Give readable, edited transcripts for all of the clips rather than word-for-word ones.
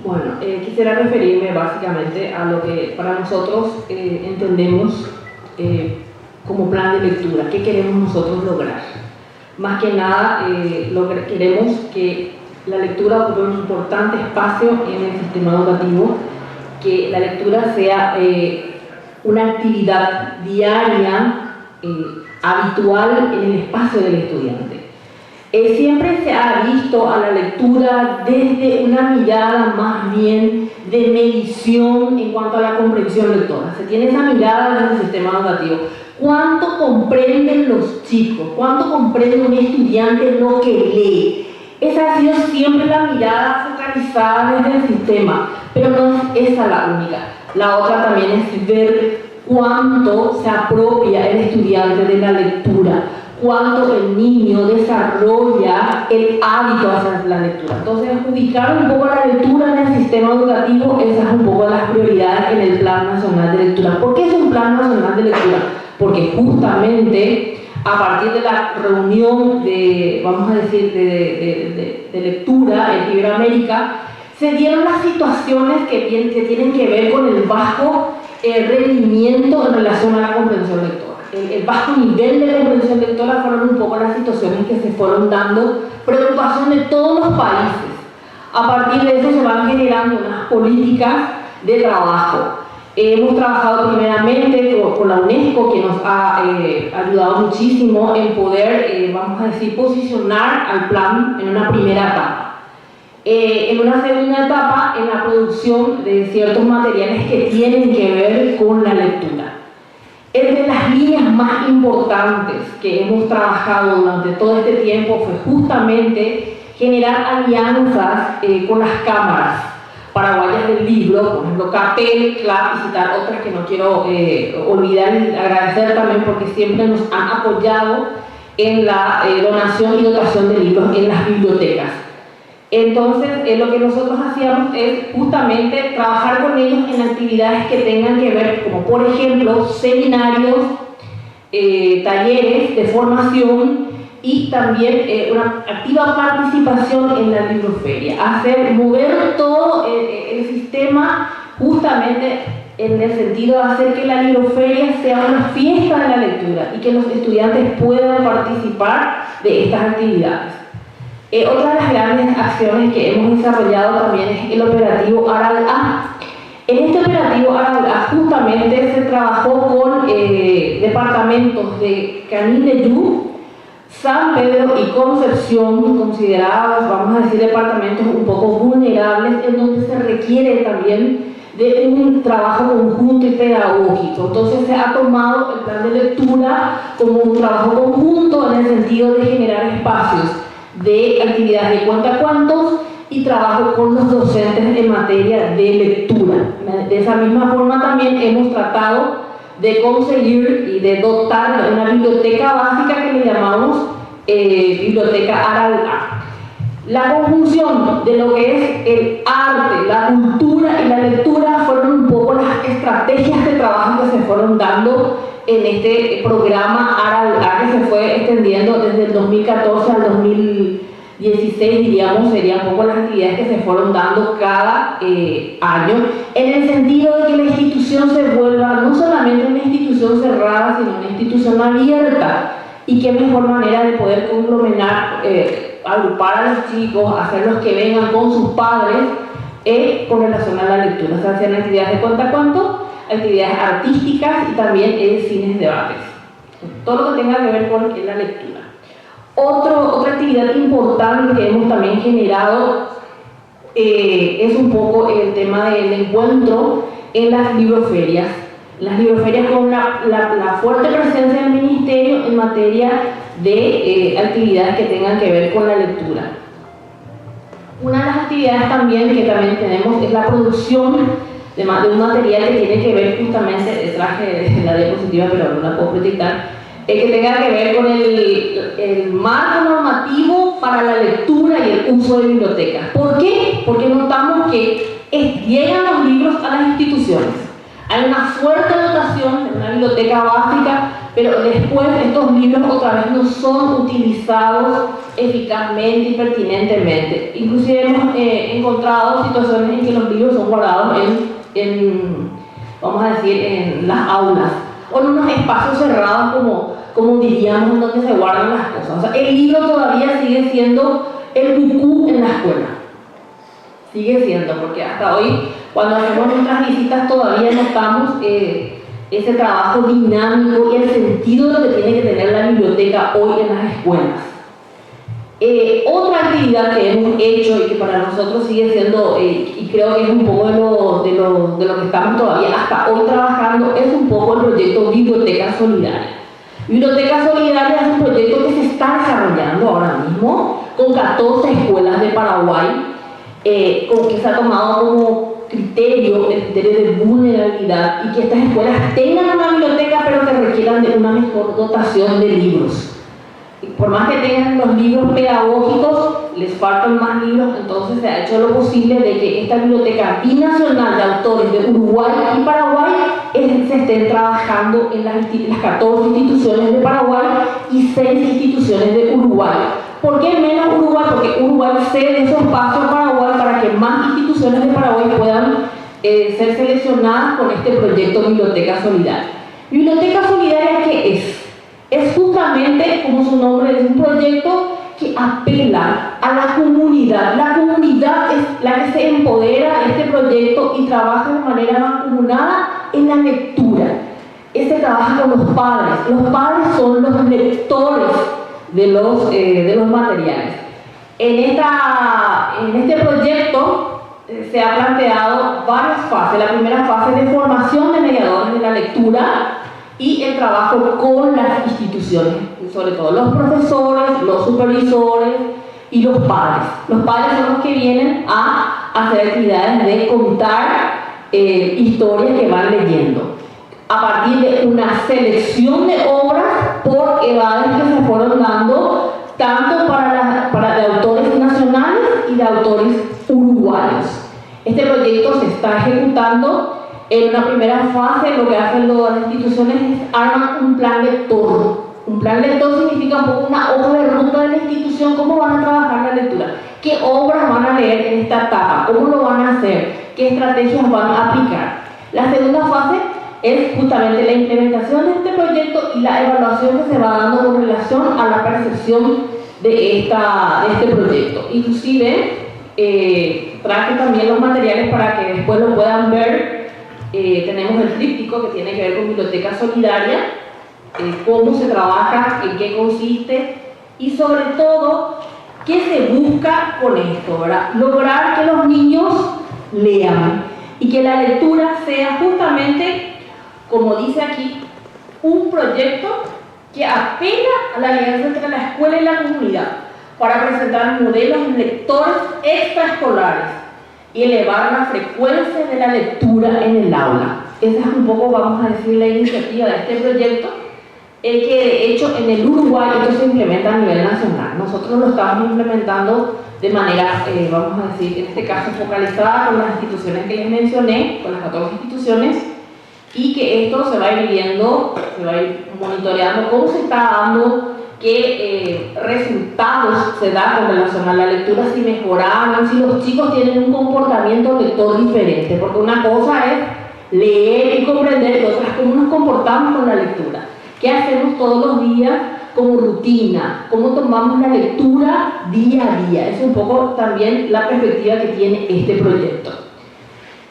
Bueno, quisiera referirme básicamente a lo que para nosotros entendemos como plan de lectura. ¿Qué queremos nosotros lograr? Más que nada, queremos que la lectura ocupe un importante espacio en el sistema educativo, que la lectura sea una actividad diaria, habitual en el espacio del estudiante. Siempre se ha visto a la lectura desde una mirada más bien de medición en cuanto a la comprensión lectora. Se tiene esa mirada desde el sistema educativo. ¿Cuánto comprenden los chicos? ¿Cuánto comprende un estudiante lo que lee? Esa ha sido siempre la mirada focalizada desde el sistema, pero no es esa la única. La otra también es ver cuánto se apropia el estudiante de la lectura, cuánto el niño desarrolla el hábito hacia la lectura. Entonces, ubicar un poco la lectura en el sistema educativo, esas son un poco las prioridades en el Plan Nacional de Lectura. ¿Por qué es un Plan Nacional de Lectura? Porque justamente a partir de la reunión de, vamos a decir, de lectura en Iberoamérica, se dieron las situaciones que tienen que ver con el bajo rendimiento en relación a la comprensión lectora. El bajo nivel de comprensión lectora fueron un poco las situaciones que se fueron dando, preocupación de todos los países. A partir de eso se van generando unas políticas de trabajo. Hemos trabajado primeramente con la UNESCO, que nos ha ayudado muchísimo en poder, vamos a decir, posicionar al plan en una primera etapa. En una segunda etapa, en la producción de ciertos materiales que tienen que ver con la lectura. Entre las líneas más importantes que hemos trabajado durante todo este tiempo fue justamente generar alianzas con las cámaras paraguayas del libro, por ejemplo, CAPEL, CLAP, y citar otras que no quiero olvidar y agradecer también porque siempre nos han apoyado en la donación y dotación de libros en las bibliotecas. Entonces, lo que nosotros hacíamos es justamente trabajar con ellos en actividades que tengan que ver, como por ejemplo, seminarios, talleres de formación y también una activa participación en la libroferia. Mover todo el sistema justamente en el sentido de hacer que la libroferia sea una fiesta de la lectura y que los estudiantes puedan participar de estas actividades. Otra de las grandes acciones que hemos desarrollado también es el operativo Aral-A. En este operativo Aral-A justamente se trabajó con departamentos de Canindeyú, San Pedro y Concepción, considerados, vamos a decir, departamentos un poco vulnerables, en donde se requiere también de un trabajo conjunto y pedagógico. Entonces se ha tomado el plan de lectura como un trabajo conjunto en el sentido de generar espacios de actividades de cuentacuentos y trabajo con los docentes en materia de lectura. De esa misma forma también hemos tratado de conseguir y de dotar de una biblioteca básica que le llamamos Biblioteca Aral-A. La conjunción de lo que es el arte, la cultura y la lectura fueron un poco las estrategias de trabajo que se fueron dando en este programa Aral-A, que se fue extendiendo desde el 2014 al 2016, diríamos, serían un poco las actividades que se fueron dando cada año, en el sentido de que la institución se vuelva no solamente una institución cerrada, sino una institución abierta. Y qué mejor manera de poder conglomerar, agrupar a los chicos, hacerlos que vengan con sus padres con relación a la lectura. Se hacían actividades de cuentacuentos, actividades artísticas y también cines debates. Todo lo que tenga que ver con la lectura. Otra actividad importante que hemos también generado es un poco el tema del encuentro en las libroferias. Las libroferias con la fuerte presencia del Ministerio en materia de actividades que tengan que ver con la lectura. Una de las actividades también que también tenemos es la producción de un material que tiene que ver justamente, traje la diapositiva pero no la puedo proyectar, que tenga que ver con el marco normativo para la lectura y el uso de bibliotecas. ¿Por qué? Porque notamos que llegan los libros a las instituciones. Hay una fuerte dotación de una biblioteca básica, pero después estos libros otra vez no son utilizados eficazmente y pertinentemente. Inclusive hemos encontrado situaciones en que los libros son guardados vamos a decir, en las aulas o en unos espacios cerrados como diríamos, donde se guardan las cosas. O sea, el libro todavía sigue siendo el cucú en la escuela. Sigue siendo, porque hasta hoy, cuando hacemos nuestras visitas, todavía notamos ese trabajo dinámico y el sentido de lo que tiene que tener la biblioteca hoy en las escuelas. Otra actividad que hemos hecho y que para nosotros sigue siendo, y creo que es un poco de lo que estamos todavía hasta hoy trabajando, es un poco el proyecto Biblioteca Solidaria. Biblioteca Solidaria es un proyecto que se está desarrollando ahora mismo con 14 escuelas de Paraguay, que se ha tomado como criterio el criterio de vulnerabilidad y que estas escuelas tengan una biblioteca pero que requieran de una mejor dotación de libros. Y por más que tengan los libros pedagógicos, les faltan más libros, entonces se ha hecho lo posible de que esta biblioteca binacional de autores de Uruguay y Paraguay se estén trabajando en las 14 instituciones de Paraguay y 6 instituciones de Uruguay. ¿Por qué menos Uruguay? Porque Uruguay cede esos espacios a Paraguay para que más instituciones de Paraguay puedan ser seleccionadas con este proyecto Biblioteca Solidaria. ¿Biblioteca Solidaria qué es? Es justamente, como su nombre dice, un proyecto que apela a la comunidad. La comunidad es la que se empodera de este proyecto y trabaja de manera mancomunada en la lectura. Este trabaja con los padres. Los padres son los lectores de los materiales. En este proyecto se ha planteado varias fases. La primera fase de formación de mediadores de la lectura y el trabajo con las instituciones, sobre todo los profesores, los supervisores y los padres. Los padres son los que vienen a hacer actividades de contar historias que van leyendo a partir de una selección de obras por edades que se fueron dando tanto para de autores nacionales y de autores uruguayos. Este proyecto se está ejecutando. En una primera fase lo que hacen las instituciones es arman un plan lector. Un plan lector significa un poco una hoja de ruta de la institución, cómo van a trabajar la lectura, qué obras van a leer en esta etapa, cómo lo van a hacer, qué estrategias van a aplicar. La segunda fase es justamente la implementación de este proyecto y la evaluación que se va dando con relación a la percepción de este proyecto. Inclusive traje también los materiales para que después lo puedan ver. Tenemos el tríptico que tiene que ver con Biblioteca Solidaria, cómo se trabaja, en qué consiste y sobre todo qué se busca con esto, ¿verdad? Lograr que los niños lean y que la lectura sea justamente, como dice aquí, un proyecto que apela a la alianza entre la escuela y la comunidad para presentar modelos lectores extraescolares y elevar la frecuencia de la lectura en el aula. Esa es un poco, vamos a decir, la iniciativa de este proyecto, que de hecho en el Uruguay esto se implementa a nivel nacional. Nosotros lo estamos implementando de manera, vamos a decir, en este caso focalizada con las instituciones que les mencioné, con las 14 instituciones, y que esto se va a ir viendo, se va a ir monitoreando cómo se está dando, qué resultados se da con relación a la lectura, si mejoraron, si los chicos tienen un comportamiento lector diferente, porque una cosa es leer y comprender y otra es cómo nos comportamos con la lectura, qué hacemos todos los días como rutina, cómo tomamos la lectura día a día. Es un poco también la perspectiva que tiene este proyecto.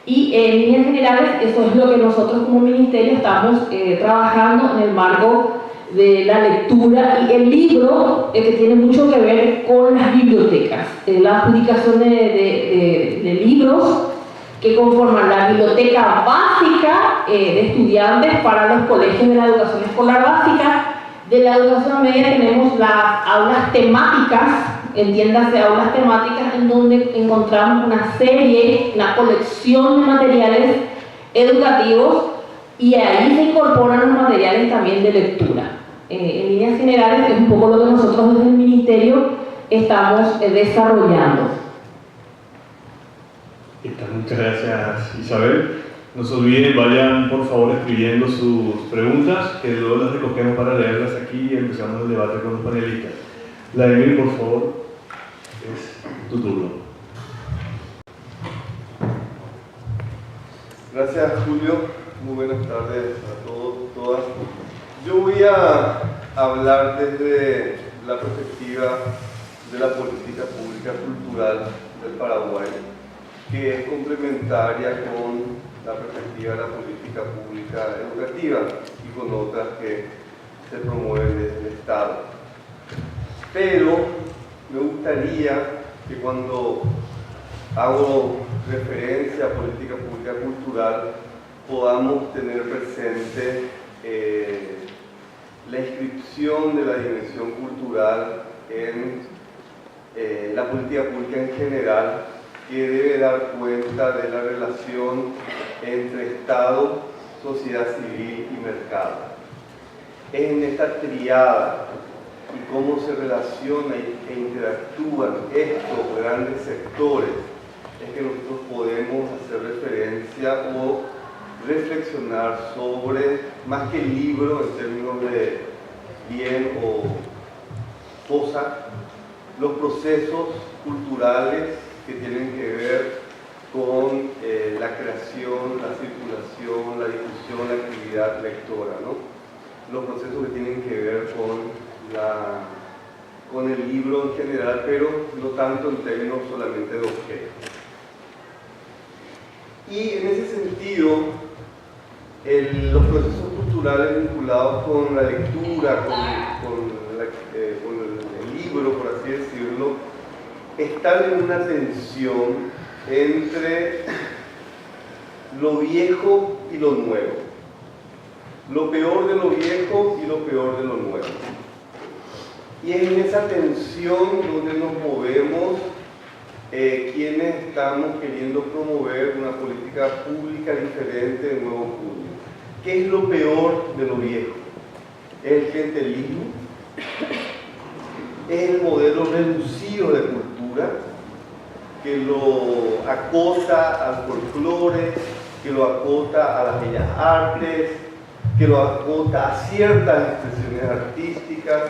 Y en líneas generales, eso es lo que nosotros como ministerio estamos trabajando en el marco de la lectura y el libro, que tiene mucho que ver con las bibliotecas, la adjudicación de libros que conforman la biblioteca básica de estudiantes para los colegios de la educación escolar básica. De la educación media tenemos las aulas temáticas, entiéndase aulas temáticas, en donde encontramos una serie, una colección de materiales educativos y ahí se incorporan los materiales también de lectura. En líneas generales es un poco lo que nosotros desde el Ministerio estamos desarrollando. Muchas gracias, Isabel. No se olviden, vayan por favor escribiendo sus preguntas, que luego las recogemos para leerlas aquí y empezamos el debate con los panelistas. Vladimir, por favor, es tu turno. Gracias, Julio. Muy buenas tardes a todos, todas. Yo voy a hablar desde la perspectiva de la política pública cultural del Paraguay, que es complementaria con la perspectiva de la política pública educativa y con otras que se promueven desde el Estado. Pero me gustaría que cuando hago referencia a política pública cultural podamos tener presente la inscripción de la dimensión cultural en la política pública en general, que debe dar cuenta de la relación entre Estado, sociedad civil y mercado. Es en esta triada y cómo se relacionan e interactúan estos grandes sectores es que nosotros podemos hacer referencia o reflexionar sobre, más que el libro en términos de bien o cosa, los procesos culturales que tienen que ver con la creación, la circulación, la difusión, la actividad lectora, ¿no? Los procesos que tienen que ver con el libro en general, pero no tanto en términos solamente de objetos. Y en ese sentido, los procesos culturales vinculados con la lectura, con el libro, por así decirlo, están en una tensión entre lo viejo y lo nuevo, lo peor de lo viejo y lo peor de lo nuevo. Y es en esa tensión donde nos movemos quienes estamos queriendo promover una política pública diferente de nuevo público. ¿Qué es lo peor de lo viejo? ¿Es el clientelismo? ¿Es el modelo reducido de cultura que lo acota al folclore, que lo acota a las bellas artes, que lo acota a ciertas expresiones artísticas,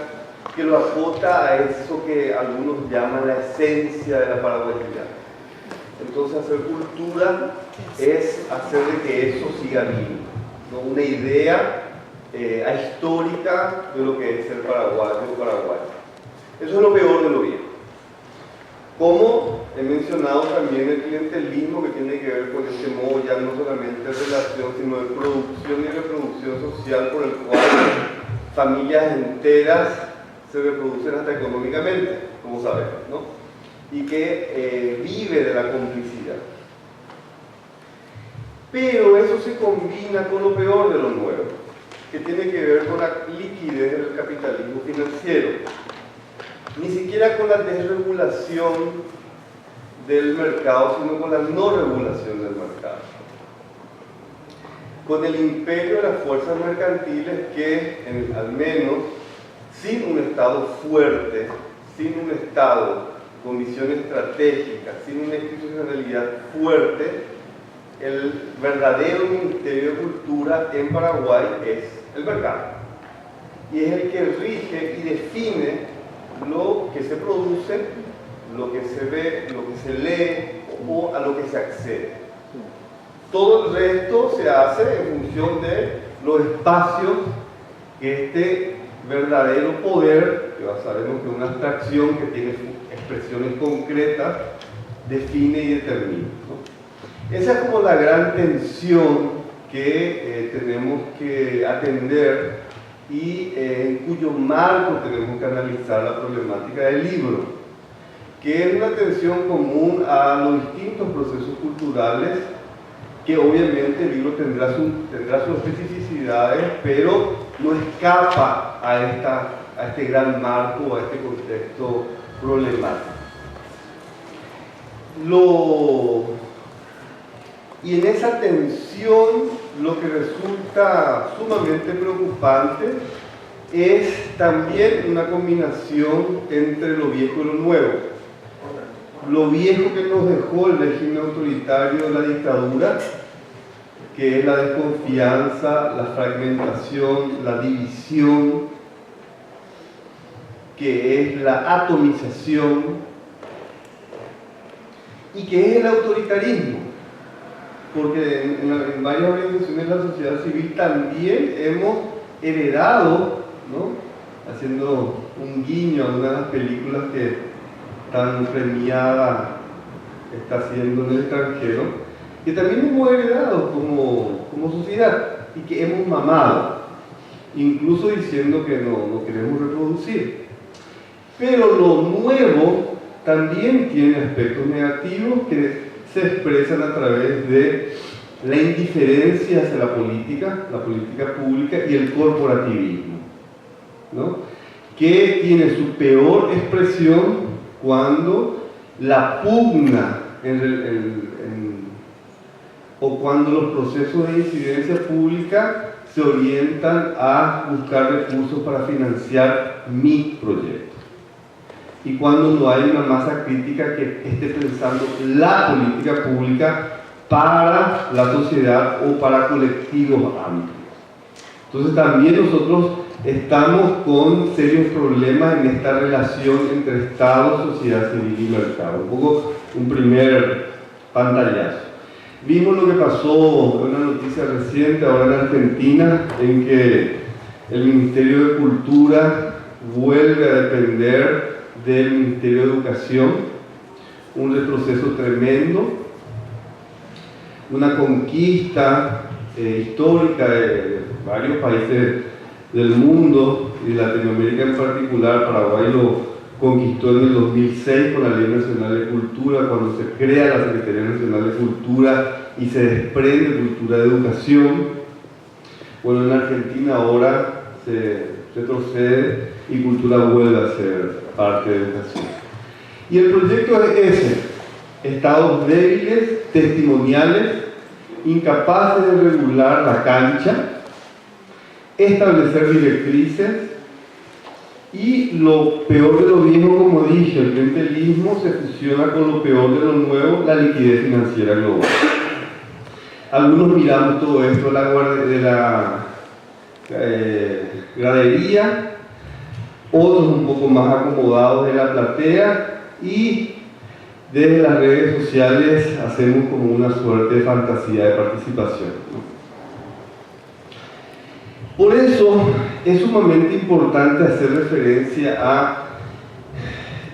que lo acota a eso que algunos llaman la esencia de la paraguayanidad? Entonces, hacer cultura es hacer de que eso siga vivo, ¿no? Una idea ahistórica de lo que es el paraguayo o paraguayo. Eso es lo peor de lo viejo. Como he mencionado también el clientelismo, que tiene que ver con este modo ya no solamente de relación, sino de producción y reproducción social, por el cual familias enteras se reproducen hasta económicamente, como sabemos, ¿no? Y que vive de la complicidad. Pero eso se combina con lo peor de lo nuevo, que tiene que ver con la liquidez del capitalismo financiero. Ni siquiera con la desregulación del mercado, sino con la no regulación del mercado. Con el imperio de las fuerzas mercantiles que, al menos, sin un Estado fuerte, sin un Estado con visión estratégica, sin una institucionalidad fuerte, el verdadero Ministerio de Cultura en Paraguay es el mercado. Y es el que rige y define lo que se produce, lo que se ve, lo que se lee o a lo que se accede. Todo el resto se hace en función de los espacios que este verdadero poder, que ya sabemos que es una abstracción que tiene expresiones concretas, define y determina, ¿no? Esa es como la gran tensión que tenemos que atender y en cuyo marco tenemos que analizar la problemática del libro, que es una tensión común a los distintos procesos culturales, que obviamente el libro tendrá sus especificidades, pero no escapa a este gran marco, a este contexto problemático. Y en esa tensión, lo que resulta sumamente preocupante es también una combinación entre lo viejo y lo nuevo. Lo viejo que nos dejó el régimen autoritario de la dictadura, que es la desconfianza, la fragmentación, la división, que es la atomización y que es el autoritarismo. Porque en varias organizaciones de la sociedad civil también hemos heredado, ¿no?, haciendo un guiño a una de las películas que tan premiada está haciendo en el extranjero, que también hemos heredado como sociedad y que hemos mamado, incluso diciendo que no queremos reproducir. Pero lo nuevo también tiene aspectos negativos que se expresan a través de la indiferencia hacia la política pública y el corporativismo, ¿no?, que tiene su peor expresión cuando la pugna o cuando los procesos de incidencia pública se orientan a buscar recursos para financiar mi proyecto. Y cuando no hay una masa crítica que esté pensando la política pública para la sociedad o para colectivos amplios. Entonces también nosotros estamos con serios problemas en esta relación entre Estado, sociedad civil y mercado. Un poco un primer pantallazo. Vimos lo que pasó en una noticia reciente ahora en Argentina, en que el Ministerio de Cultura vuelve a depender del Ministerio de Educación, un retroceso tremendo, una conquista histórica de varios países del mundo y de Latinoamérica en particular. Paraguay lo conquistó en el 2006 con la Ley Nacional de Cultura, cuando se crea la Secretaría Nacional de Cultura y se desprende Cultura de Educación. Bueno, en Argentina ahora se retrocede y Cultura vuelve a ser parte de Educación. Y el proyecto es ese: estados débiles, testimoniales, incapaces de regular la cancha, establecer directrices, y lo peor de lo viejo, como dije, el clientelismo se fusiona con lo peor de lo nuevo, la liquidez financiera global. Algunos miramos todo esto de la gradería, otros un poco más acomodados de la platea, y desde las redes sociales hacemos como una suerte de fantasía de participación, ¿no? Por eso es sumamente importante hacer referencia a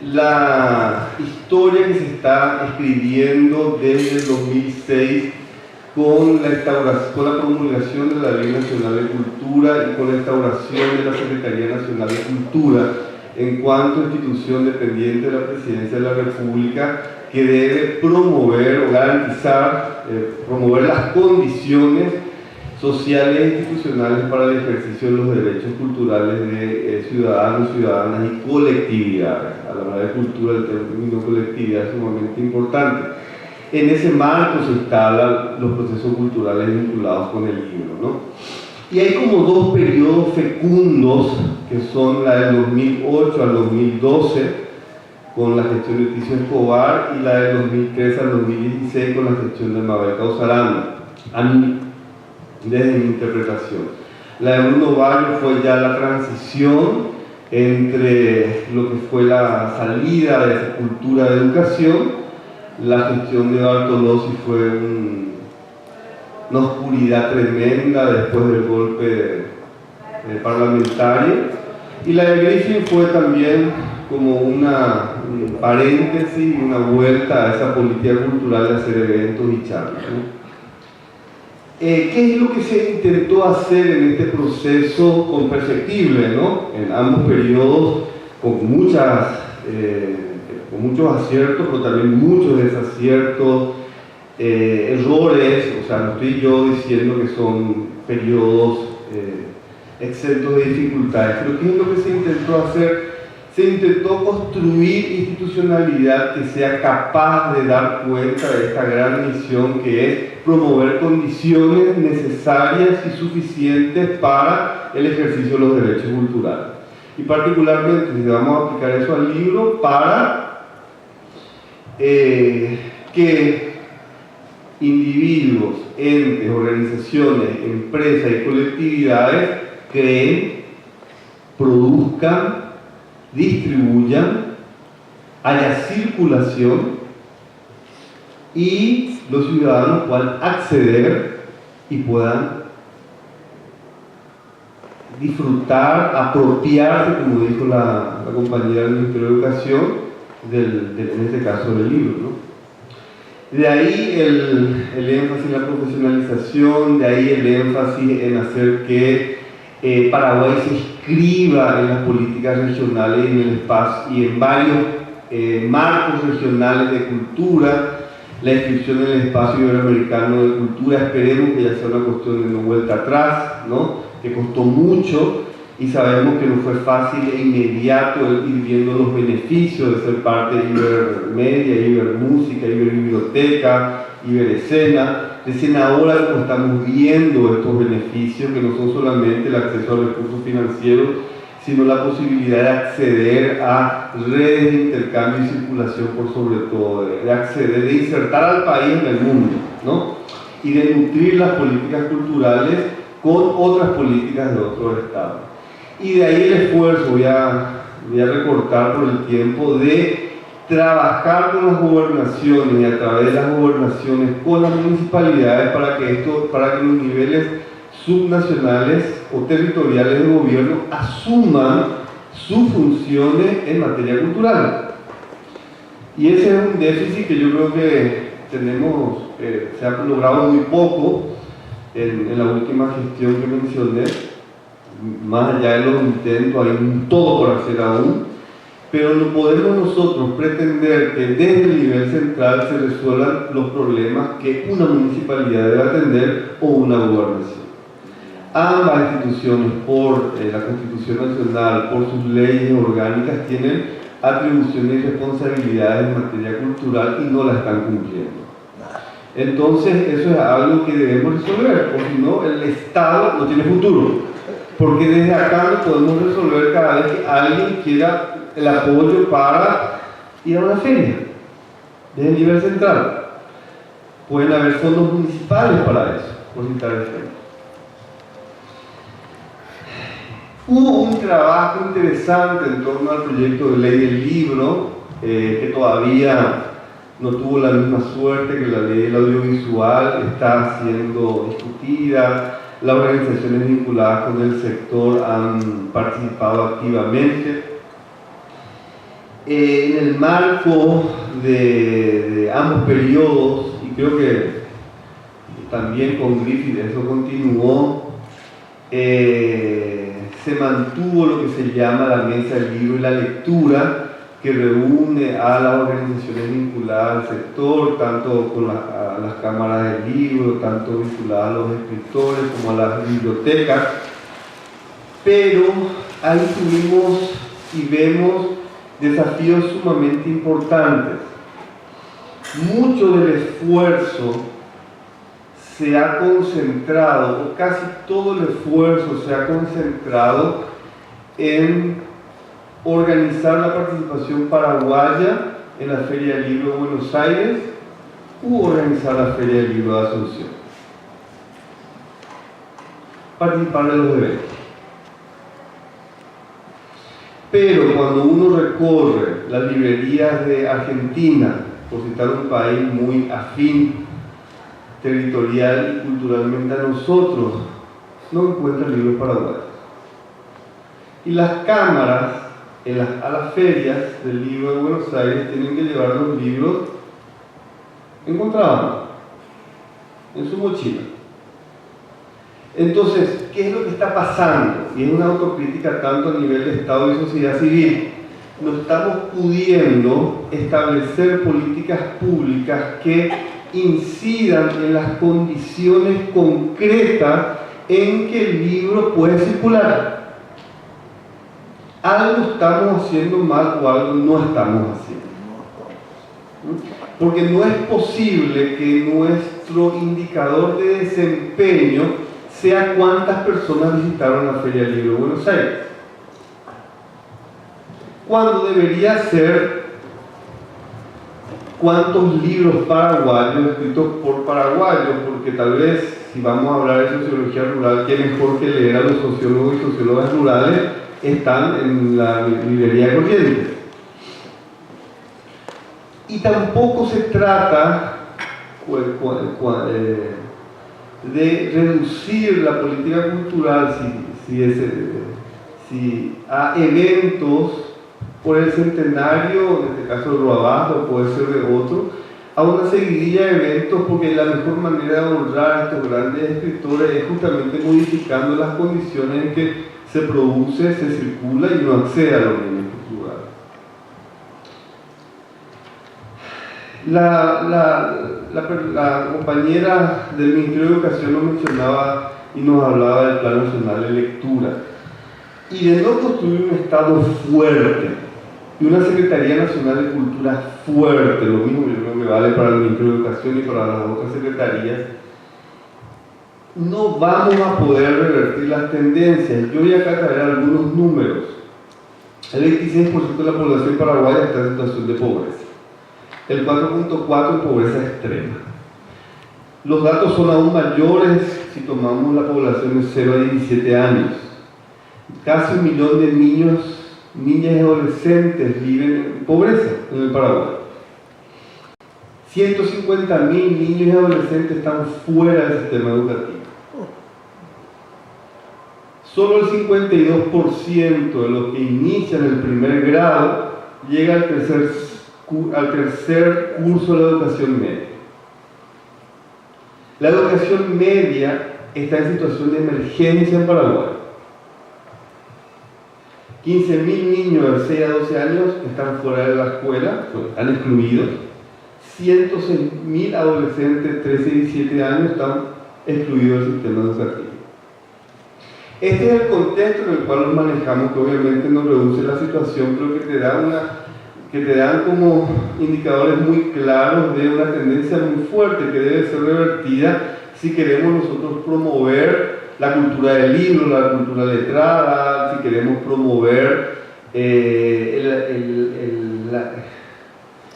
la historia que se está escribiendo desde el 2006 con la promulgación de la Ley Nacional de Cultura y con la instauración de la Secretaría Nacional de Cultura en cuanto a institución dependiente de la Presidencia de la República, que debe promover o garantizar, promover las condiciones sociales e institucionales para el ejercicio de los derechos culturales de ciudadanos, ciudadanas y colectividades. A la hora de cultura, el término colectividad es sumamente importante. En ese marco se instalan los procesos culturales vinculados con el libro, ¿no? Y hay como dos periodos fecundos, que son la del 2008 al 2012, con la gestión de Ticio Escobar, y la del 2013 al 2016 con la gestión de Mabel Causaranda. Desde mi interpretación, la de Bruno Baggio fue ya la transición entre lo que fue la salida de esa cultura de educación. La gestión de Bartolozzi fue una oscuridad tremenda después del golpe parlamentario, y la de Griffin fue también como un paréntesis, una vuelta a esa política cultural de hacer eventos y charlas, ¿no? ¿Qué es lo que se intentó hacer en este proceso con perceptible, ¿no? En ambos periodos, con muchos aciertos, pero también muchos desaciertos, errores? O sea, no estoy yo diciendo que son periodos exentos de dificultades, pero ¿qué es lo que se intentó hacer? Se intentó construir institucionalidad que sea capaz de dar cuenta de esta gran misión, que es promover condiciones necesarias y suficientes para el ejercicio de los derechos culturales. Y particularmente, si vamos a aplicar eso al libro, para que individuos, entes, organizaciones, empresas y colectividades creen, produzcan, distribuyan, haya circulación y los ciudadanos puedan acceder y puedan disfrutar, apropiarse, como dijo la compañera del Ministerio de Educación, en este caso del libro, ¿no? De ahí el énfasis en la profesionalización, de ahí el énfasis en hacer que Paraguay se inscriba en las políticas regionales en el espacio y en varios marcos regionales de cultura. La inscripción en el espacio iberoamericano de cultura, esperemos que ya sea una cuestión de no vuelta atrás, ¿no? Que costó mucho y sabemos que no fue fácil e inmediato el ir viendo los beneficios de ser parte de Ibermedia, Ibermúsica, Iberbiblioteca, Iberescena. Recién ahora como estamos viendo estos beneficios, que no son solamente el acceso a recursos financieros, sino la posibilidad de acceder a redes de intercambio y circulación por sobre todo, de acceder, de insertar al país en el mundo, ¿no? Y de nutrir las políticas culturales con otras políticas de otros estados. Y de ahí el esfuerzo, voy a recortar por el tiempo, de trabajar con las gobernaciones y a través de las gobernaciones con las municipalidades para que los niveles subnacionales o territoriales de gobierno asuman sus funciones en materia cultural. Y ese es un déficit que yo creo que tenemos, se ha logrado muy poco en la última gestión que mencioné. Más allá de los intentos, hay todo por hacer aún, pero no podemos nosotros pretender que desde el nivel central se resuelvan los problemas que una municipalidad debe atender o una gobernación. Ambas instituciones, por la Constitución Nacional, por sus leyes orgánicas, tienen atribuciones y responsabilidades en materia cultural y no la están cumpliendo. Entonces, eso es algo que debemos resolver, porque si no, el Estado no tiene futuro. Porque desde acá no podemos resolver cada vez que alguien quiera el apoyo para ir a una feria, desde el nivel central. Pueden haber fondos municipales para eso, por citar ejemplos. Hubo un trabajo interesante en torno al proyecto de ley del libro, que todavía no tuvo la misma suerte que la ley del audiovisual, está siendo discutida, las organizaciones vinculadas con el sector han participado activamente. En el marco de ambos periodos, y creo que también con Griffith eso continuó, se mantuvo lo que se llama la mesa del libro y la lectura, que reúne a las organizaciones vinculadas al sector, tanto con a las cámaras del libro, tanto vinculadas a los escritores como a las bibliotecas. Pero ahí tuvimos y vemos desafíos sumamente importantes. Mucho del esfuerzo se ha concentrado, o casi todo el esfuerzo se ha concentrado en organizar la participación paraguaya en la Feria del Libro de Buenos Aires u organizar la Feria del Libro de Asunción. Participar de los eventos. Pero cuando uno recorre las librerías de Argentina, por citar un país muy afín territorial y culturalmente a nosotros, no encuentra libros paraguayos. Y las cámaras a las ferias del libro de Buenos Aires tienen que llevar los libros en contrabando, en su mochila. Entonces, ¿qué es lo que está pasando? Y es una autocrítica tanto a nivel de Estado y sociedad civil. No estamos pudiendo establecer políticas públicas que incidan en las condiciones concretas en que el libro puede circular. Algo estamos haciendo mal o algo no estamos haciendo. Porque no es posible que nuestro indicador de desempeño sea cuántas personas visitaron la Feria del Libro de Buenos Aires, cuando debería ser cuántos libros paraguayos escritos por paraguayos, porque tal vez si vamos a hablar de sociología rural, qué mejor que leer a los sociólogos y sociólogas rurales, están en la librería de Corrientes. Y tampoco se trata de reducir la política cultural a eventos por el centenario, en este caso de Roabato, puede ser de otro, a una seguidilla de eventos, porque la mejor manera de honrar a estos grandes escritores es justamente modificando las condiciones en que se produce, se circula y no accede a los bienes culturales. La compañera del Ministerio de Educación nos mencionaba y nos hablaba del Plan Nacional de Lectura. Y de no construir un Estado fuerte y una Secretaría Nacional de Cultura fuerte, lo mismo yo creo que vale para el Ministerio de Educación y para las otras secretarías, no vamos a poder revertir las tendencias. Yo voy acá a traer algunos números. El 26% de la población paraguaya está en situación de pobreza. El 4.4% en pobreza extrema. Los datos son aún mayores si tomamos la población de 0 a 17 años. Casi 1 millón de niños, niñas y adolescentes viven en pobreza en el Paraguay. 150.000 niños y adolescentes están fuera del sistema educativo. Solo el 52% de los que inician el primer grado llega al tercer curso de la educación media. La educación media está en situación de emergencia en Paraguay. 15.000 niños de 6 a 12 años están fuera de la escuela, están excluidos. 106.000 adolescentes de 13 y 17 años están excluidos del sistema educativo. Este es el contexto en el cual nos manejamos, que obviamente nos reduce la situación, pero que te dan como indicadores muy claros de una tendencia muy fuerte que debe ser revertida si queremos nosotros promover la cultura del libro, la cultura letrada, si queremos promover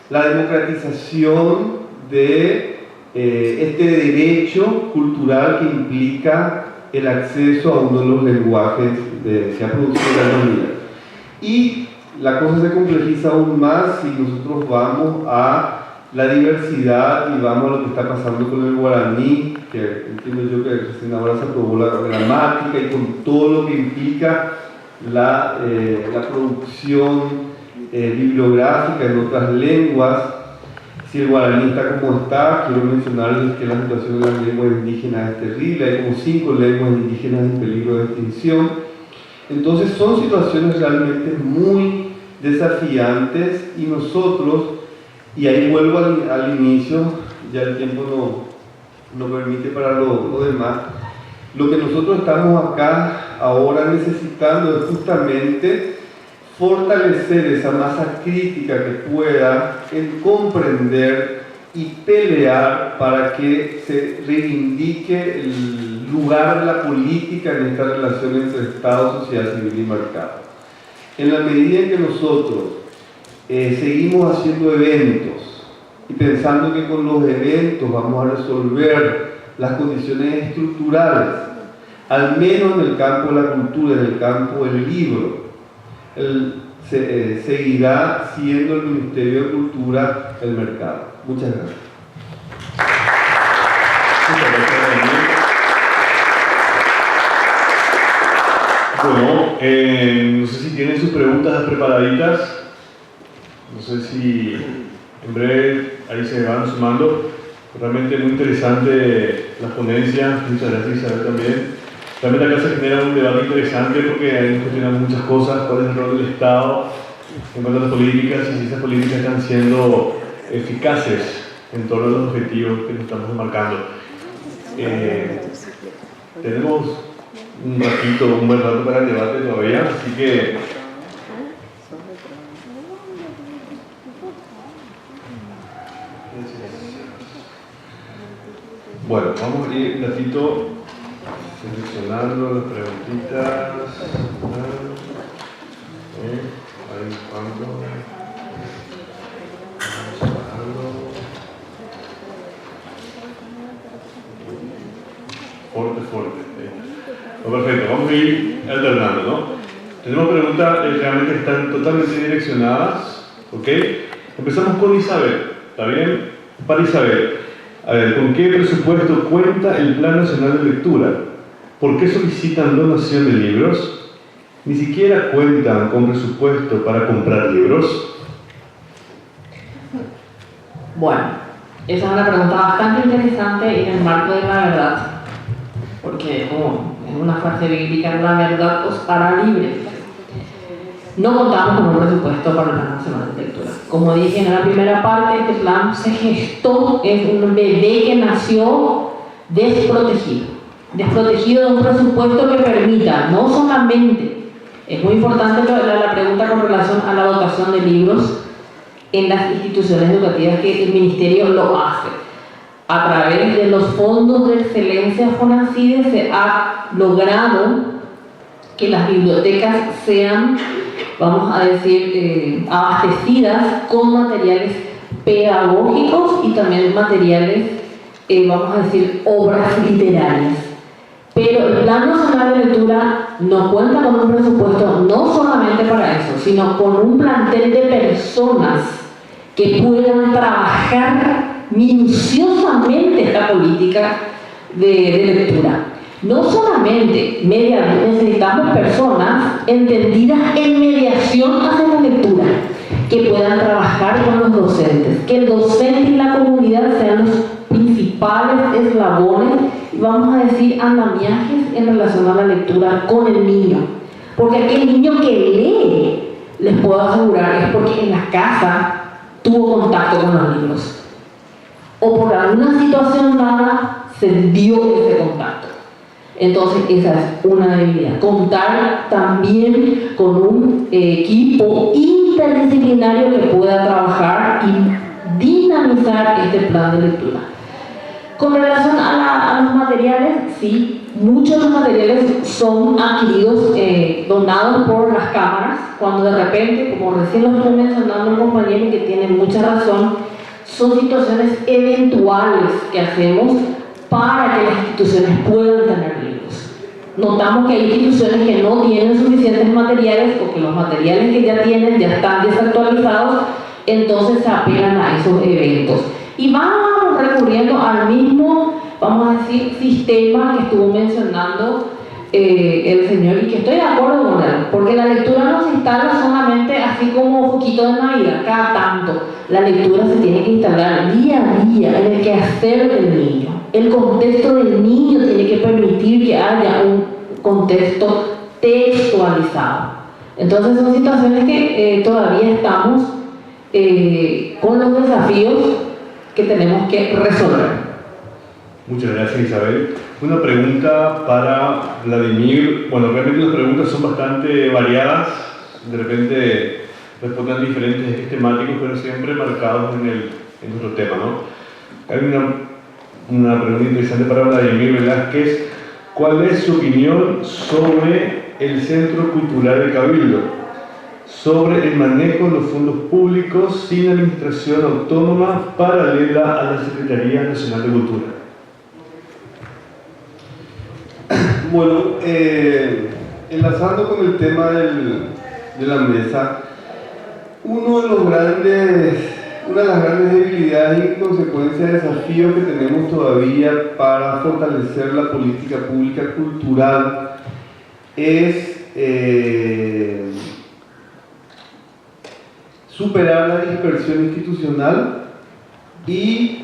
la democratización de este derecho cultural que implica el acceso a uno de los lenguajes que se ha producido en la humanidad. Y la cosa se complejiza aún más si nosotros vamos a la diversidad y vamos a lo que está pasando con el guaraní, que entiendo yo que recién ahora se aprobó la gramática y con todo lo que implica la producción bibliográfica en otras lenguas. Si el guaraní está como está, quiero mencionarles que la situación de las lenguas indígenas es terrible, hay como 5 lenguas indígenas en peligro de extinción. Entonces son situaciones realmente muy desafiantes y nosotros, y ahí vuelvo al inicio, ya el tiempo no permite para lo demás, lo que nosotros estamos acá ahora necesitando es justamente fortalecer esa masa crítica que pueda comprender y pelear para que se reivindique el lugar de la política en esta relación entre Estado, sociedad civil y mercado. En la medida en que nosotros seguimos haciendo eventos y pensando que con los eventos vamos a resolver las condiciones estructurales, al menos en el campo de la cultura, en el campo del libro, seguirá siendo el Ministerio de Cultura el mercado. Muchas gracias. Bueno, no sé si tienen sus preguntas preparaditas. No sé si en breve ahí se van sumando. Realmente muy interesante la ponencia. Muchas gracias, Isabel, también. Realmente acá se genera un debate interesante porque ahí cuestionan muchas cosas, cuál es el rol del Estado en cuanto a las políticas y si esas políticas están siendo eficaces en todos los objetivos que nos estamos marcando. Tenemos un buen rato para el debate todavía, así que bueno, vamos a ir un ratito seleccionando las preguntitas. Ahí, cuando. Vamos a vamos a ir alternando, ¿no? Tenemos preguntas realmente que están totalmente direccionadas, ¿ok? Empezamos con Isabel, ¿está bien? Para Isabel, a ver, ¿con qué presupuesto cuenta el Plan Nacional de Lectura? ¿Por qué solicitan donación de libros? ¿Ni siquiera cuentan con presupuesto para comprar libros? Bueno, esa es una pregunta bastante interesante en el marco de la verdad, porque como en una frase bíblica, la verdad os hará libres. No contamos con un presupuesto para el Plan Nacional de Lectura. Como dije en la primera parte, este plan se gestó, es un bebé que nació desprotegido de un presupuesto que permita, no solamente, es muy importante la pregunta con relación a la dotación de libros en las instituciones educativas, que el Ministerio lo hace. A través de los fondos de excelencia FONACYDE se ha logrado que las bibliotecas sean, vamos a decir, abastecidas con materiales pedagógicos y también materiales, vamos a decir, obras literarias. Pero el Plan Nacional de Lectura no cuenta con un presupuesto no solamente para eso, sino con un plantel de personas que puedan trabajar minuciosamente esta política de lectura. No solamente necesitamos personas entendidas en mediación hacia la lectura, que puedan trabajar con los docentes, que el docente y la comunidad sean los principales eslabones, vamos a decir, andamiajes en relación a la lectura con el niño. Porque aquel niño que lee, les puedo asegurar, es porque en la casa tuvo contacto con los libros. O por alguna situación dada se dio ese contacto. Entonces esa es una debilidad. Contar también con un equipo interdisciplinario que pueda trabajar y dinamizar este plan de lectura. Con relación a los materiales, sí, muchos de los materiales son adquiridos, donados por las cámaras, cuando de repente, como recién lo estuve mencionando un compañero que tiene mucha razón, son situaciones eventuales que hacemos para que las instituciones puedan tener libros. Notamos que hay instituciones que no tienen suficientes materiales o que los materiales que ya tienen ya están desactualizados, entonces se apelan a esos eventos. Y vamos recurriendo al mismo, vamos a decir, sistema que estuvo mencionando el señor, y que estoy de acuerdo con él, porque la lectura no se instala solamente así como foquito de Navidad, cada tanto. La lectura se tiene que instalar día a día en el quehacer del niño. El contexto del niño tiene que permitir que haya un contexto textualizado. Entonces son situaciones que todavía estamos con los desafíos que tenemos que resolver. Muchas gracias, Isabel. Una pregunta para Vladimir. Bueno, realmente las preguntas son bastante variadas, de repente responden diferentes ejes temáticos, pero siempre marcados en nuestro tema, ¿no? Hay una pregunta interesante para Vladimir Velázquez. ¿Cuál es su opinión sobre el Centro Cultural de Cabildo? Sobre el manejo de los fondos públicos sin administración autónoma paralela a la Secretaría Nacional de Cultura. Bueno, enlazando con el tema de la mesa, una de las grandes debilidades y consecuencias de desafíos que tenemos todavía para fortalecer la política pública cultural es superar la dispersión institucional y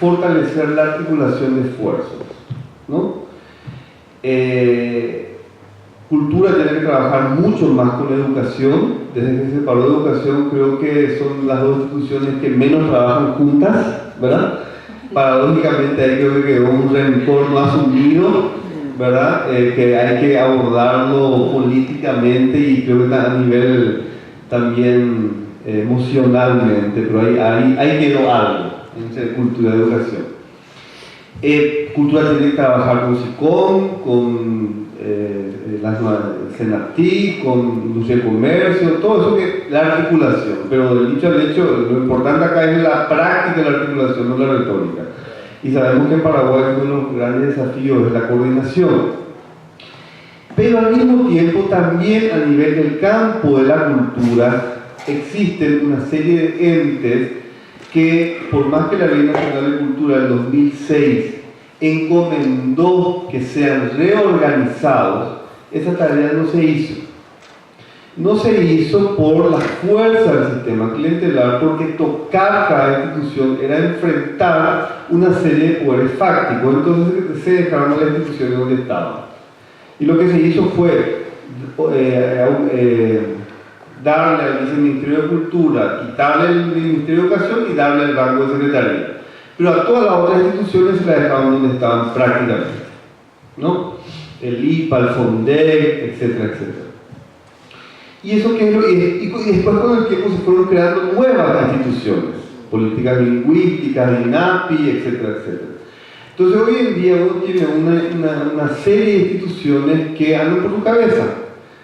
fortalecer la articulación de esfuerzos, ¿no? Cultura tiene que trabajar mucho más con educación. Desde que se separó de educación, creo que son las dos instituciones que menos trabajan juntas, ¿verdad? Paradójicamente ahí creo que quedó un rencor no asumido, ¿verdad? Que hay que abordarlo políticamente y creo que a nivel también emocionalmente, pero ahí quedó algo entre cultura y educación. Cultura tiene que trabajar con SICOM, con CENARTIC, con industria y comercio, todo eso, que la articulación, pero del dicho al hecho, lo importante acá es la práctica de la articulación, no la retórica. Y sabemos que en Paraguay uno de los grandes desafíos es la coordinación. Pero al mismo tiempo también a nivel del campo de la cultura existen una serie de entes que, por más que la Ley Nacional de Cultura del 2006 encomendó que sean reorganizados, esa tarea no se hizo. No se hizo por la fuerza del sistema clientelar, porque tocar cada institución era enfrentar una serie de poderes fácticos, entonces se dejaron a las instituciones donde estaban. Y lo que se hizo fue darle al Viceministerio de Cultura, quitarle el Ministerio de Educación y darle el rango de secretaría. Pero a todas las otras instituciones se las dejaban donde estaban prácticamente, ¿no? El IPA, el FONDEC, etcétera, etcétera. Y después con el tiempo se fueron creando nuevas instituciones, políticas lingüísticas, INAPI, etcétera, etcétera. Entonces hoy en día uno tiene una serie de instituciones que andan por su cabeza,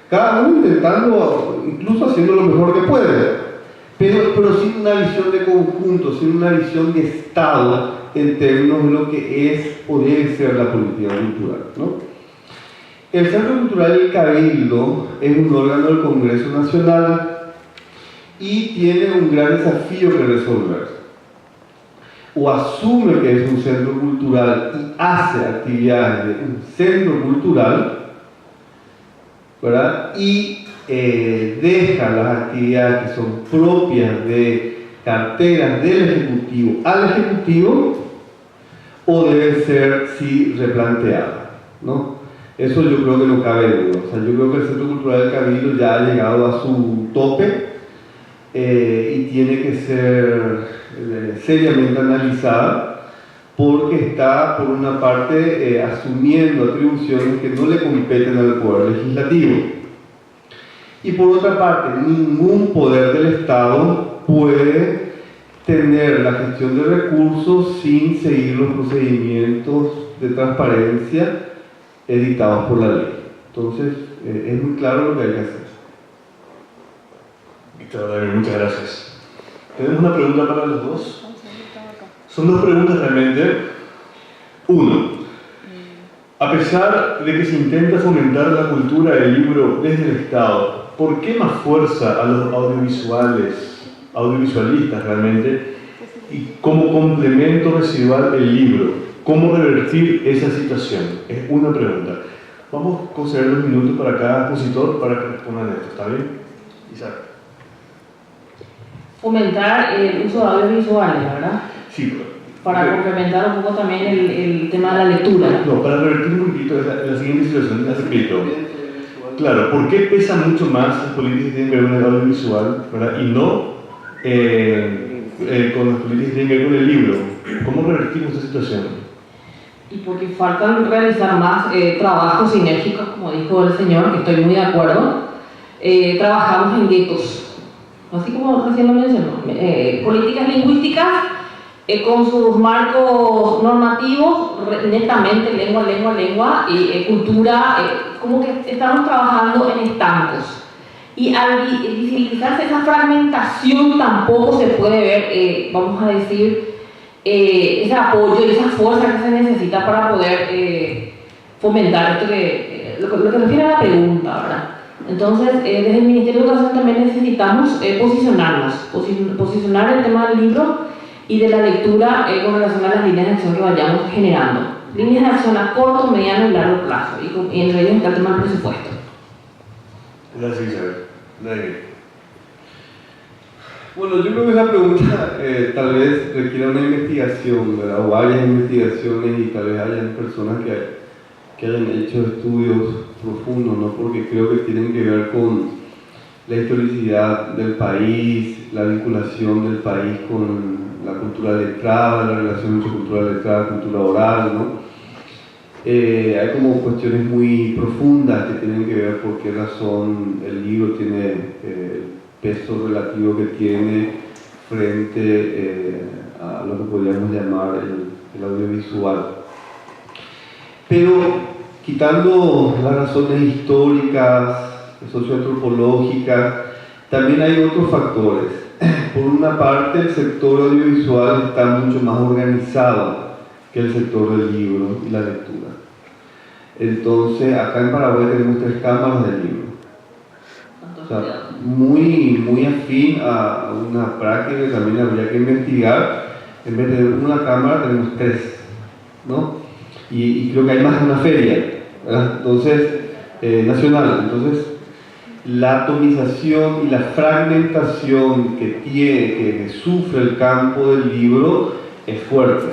cada uno intentando, incluso haciendo lo mejor que puede, pero sin una visión de conjunto, sin una visión de Estado en términos de lo que es o debe ser la política cultural, ¿no? El Centro Cultural del Cabildo es un órgano del Congreso Nacional y tiene un gran desafío que resolver. O asume que es un centro cultural y hace actividades de un centro cultural, ¿verdad? Y deja las actividades que son propias de carteras del Ejecutivo al Ejecutivo, o debe ser, sí, replanteada, ¿no? Eso yo creo que no cabe duda. O sea, yo creo que el Centro Cultural del Cabildo ya ha llegado a su tope y tiene que ser seriamente analizada, porque está, por una parte, asumiendo atribuciones que no le competen al Poder Legislativo. Y por otra parte, ningún poder del Estado puede tener la gestión de recursos sin seguir los procedimientos de transparencia editados por la ley. Entonces, es muy claro lo que hay que hacer. Víctor, David, muchas gracias. Tenemos una pregunta para los dos. Son dos preguntas realmente. Uno, a pesar de que se intenta fomentar la cultura del libro desde el Estado, ¿por qué más fuerza a los audiovisualistas realmente, y como complemento residual el libro? ¿Cómo revertir esa situación? Es una pregunta. Vamos a conceder 2 minutos para cada expositor para que respondan esto, ¿está bien? Isaac. Fomentar el uso de audiovisuales, ¿verdad? Sí, para complementar un poco también el tema de la lectura. No, para revertir un poquito la siguiente situación, te repito. Claro, ¿por qué pesa mucho más las políticas que tienen que ver con el audiovisual, ¿verdad? Y no con las políticas que tienen que ver con el libro? ¿Cómo revertimos esta situación? Y porque faltan realizar más trabajos sinérgicos, como dijo el señor, que estoy muy de acuerdo. Trabajamos en guetos, así como recién lo mencionó. Políticas lingüísticas con sus marcos normativos, netamente lengua, y cultura, como que estamos trabajando en estancos. Y al visibilizarse esa fragmentación tampoco se puede ver, vamos a decir, ese apoyo y esa fuerza que se necesita para poder fomentar esto lo que refiere a la pregunta, ¿verdad? Entonces, desde el Ministerio de Educación también necesitamos posicionar el tema del libro y de la lectura con relación a las líneas de acción que vayamos generando. Líneas de acción a corto, mediano y largo plazo, y entre ellos está el tema del presupuesto. Gracias, Isabel. David. Bueno, yo creo que esa pregunta tal vez requiera una investigación, ¿verdad? O varias investigaciones, y tal vez hayan personas que hayan hecho estudios profundos, ¿no? Porque creo que tienen que ver con la historicidad del país, la vinculación del país con la cultura letrada, la relación entre cultura letrada y cultura oral, ¿no? Hay como cuestiones muy profundas que tienen que ver por qué razón el libro tiene el peso relativo que tiene frente a lo que podríamos llamar el audiovisual. Pero quitando las razones históricas, socioantropológicas, también hay otros factores. Por una parte, el sector audiovisual está mucho más organizado que el sector del libro y la lectura. Entonces, acá en Paraguay tenemos 3 cámaras de libro. O sea, muy afín a una práctica que también habría que investigar. En vez de tener una cámara, tenemos 3, ¿no? Y creo que hay más de una feria, ¿verdad? Entonces, nacional. Entonces, la atomización y la fragmentación que sufre el campo del libro es fuerte.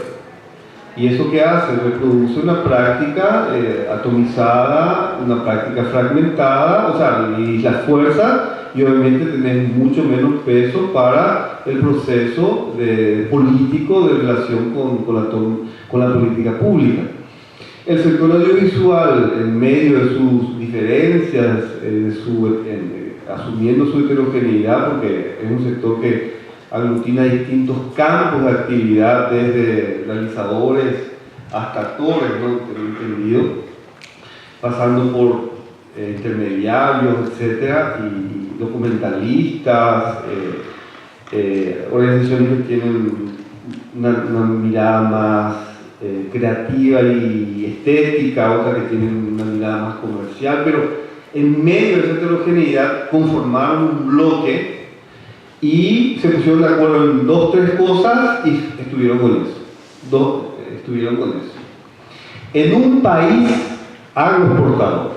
¿Y eso qué hace? Reproduce una práctica atomizada, una práctica fragmentada, o sea, y la fuerza, y obviamente tenés mucho menos peso para el proceso político de relación con la política pública. El sector audiovisual, en medio de sus diferencias, asumiendo su heterogeneidad, porque es un sector que aglutina distintos campos de actividad, desde realizadores hasta actores, ¿no? Tengo entendido, pasando por intermediarios, etcétera, y documentalistas, organizaciones que tienen una mirada más creativa y estética, otra que tienen una mirada más comercial, pero en medio de esa heterogeneidad conformaron un bloque y se pusieron de acuerdo en 2 o 3 cosas y estuvieron con eso. En un país agroexportador,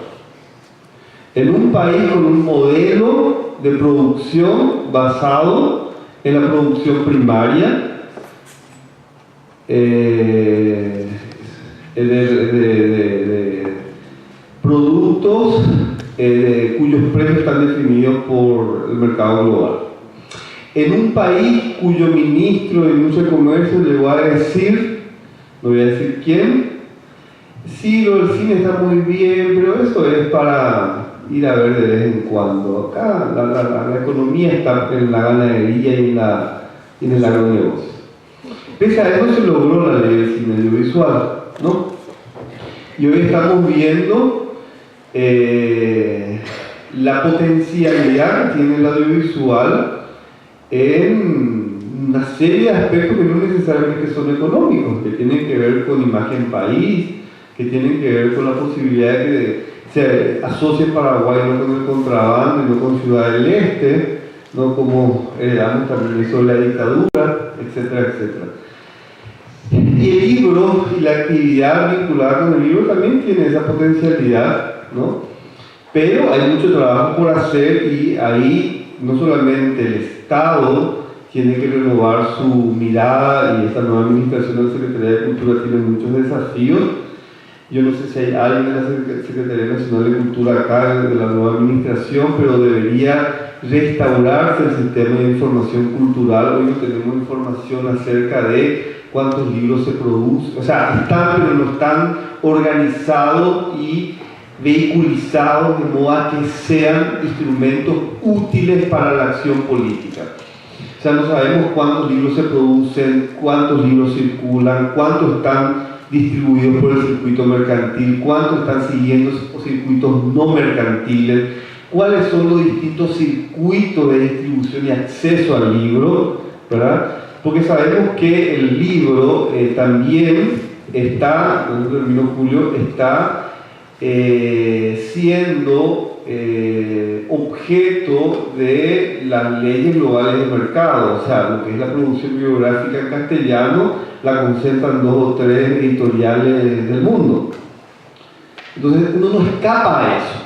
en un país con un modelo de producción basado en la producción primaria, de productos cuyos precios están definidos por el mercado global. En un país cuyo ministro de Industria y Comercio llegó a decir, no voy a decir quién, sí, lo del cine está muy bien, pero eso es para ir a ver de vez en cuando. Acá la economía está en la ganadería y en el agronegocio. Pese a eso se logró la ley del cine audiovisual, ¿no? Y hoy estamos viendo la potencialidad que tiene el audiovisual en una serie de aspectos que no necesariamente son económicos, que tienen que ver con imagen país, que tienen que ver con la posibilidad de que se asocie Paraguay no con el contrabando y no con Ciudad del Este, no como heredamos también eso de la dictadura, etcétera, etcétera. Y el libro y la actividad vinculada con el libro también tiene esa potencialidad, ¿no? Pero hay mucho trabajo por hacer y ahí no solamente el Estado tiene que renovar su mirada, y esta nueva administración de la Secretaría de Cultura tiene muchos desafíos. Yo no sé si hay alguien de la Secretaría Nacional de Cultura acá, de la nueva administración, pero debería restaurarse el sistema de información cultural. Hoy no tenemos información acerca de cuántos libros se producen, o sea, están pero no están organizados y vehiculizados de modo que sean instrumentos útiles para la acción política. O sea, no sabemos cuántos libros se producen, cuántos libros circulan, cuántos están distribuidos por el circuito mercantil, cuántos están siguiendo circuitos no mercantiles, cuáles son los distintos circuitos de distribución y acceso al libro, ¿verdad? Porque sabemos que el libro también está, como terminó Julio, está siendo objeto de las leyes globales de mercado. O sea, lo que es la producción bibliográfica en castellano la concentran 2 o 3 editoriales del mundo. Entonces uno no escapa a eso,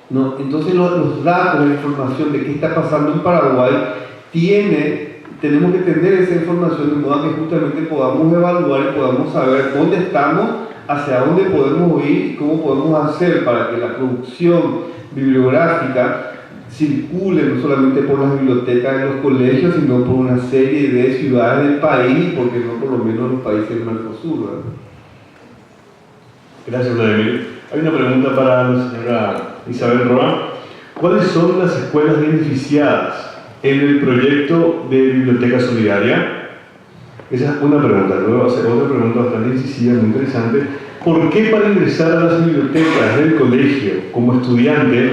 ¿no? Entonces los datos, la información de qué está pasando en Paraguay, tenemos que tener esa información de modo que justamente podamos evaluar y podamos saber dónde estamos, hacia dónde podemos ir y cómo podemos hacer para que la producción bibliográfica circule no solamente por las bibliotecas de los colegios, sino por una serie de ciudades del país, porque no por lo menos los países del Mercosur, ¿verdad? Gracias, Vladimir. Hay una pregunta para la señora Isabel Roa. ¿Cuáles son las escuelas beneficiadas en el proyecto de Biblioteca Solidaria? Esa es una pregunta. Luego hacer otra pregunta bastante incisiva, muy interesante. ¿Por qué para ingresar a las bibliotecas del colegio como estudiante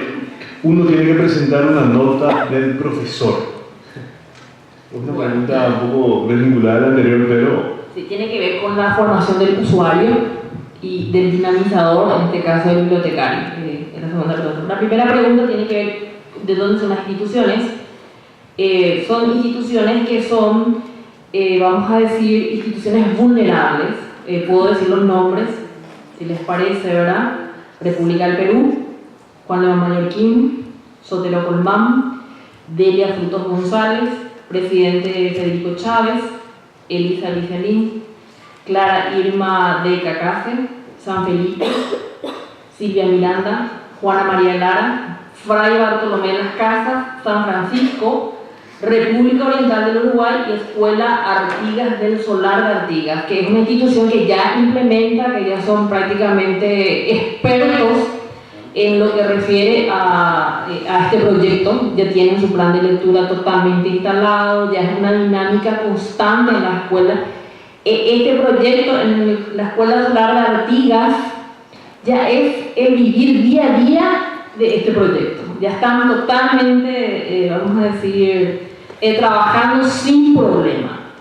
uno tiene que presentar una nota del profesor? Es una pregunta un poco desvinculada de la anterior, pero... Sí, tiene que ver con la formación del usuario y del dinamizador, en este caso del bibliotecario. Es la segunda pregunta. La primera pregunta tiene que ver de dónde son las instituciones. Son instituciones que son, vamos a decir, instituciones vulnerables. Puedo decir los nombres, si les parece, ¿verdad? República del Perú, Juan León Mallorquín, Sotero Colmán, Delia Frutos González, presidente Federico Chávez, Elisa Licelín, Clara Irma de Cacácer, San Felipe, Silvia Miranda, Juana María Lara, Fray Bartolomé de las Casas, San Francisco, República Oriental del Uruguay y Escuela Artigas del Solar de Artigas, que es una institución que ya implementa, que ya son prácticamente expertos en lo que refiere a este proyecto, ya tienen su plan de lectura totalmente instalado, ya es una dinámica constante en la escuela. Este proyecto en la Escuela Solar de Artigas ya es el vivir día a día de este proyecto. Ya están totalmente, vamos a decir, trabajando sin problema.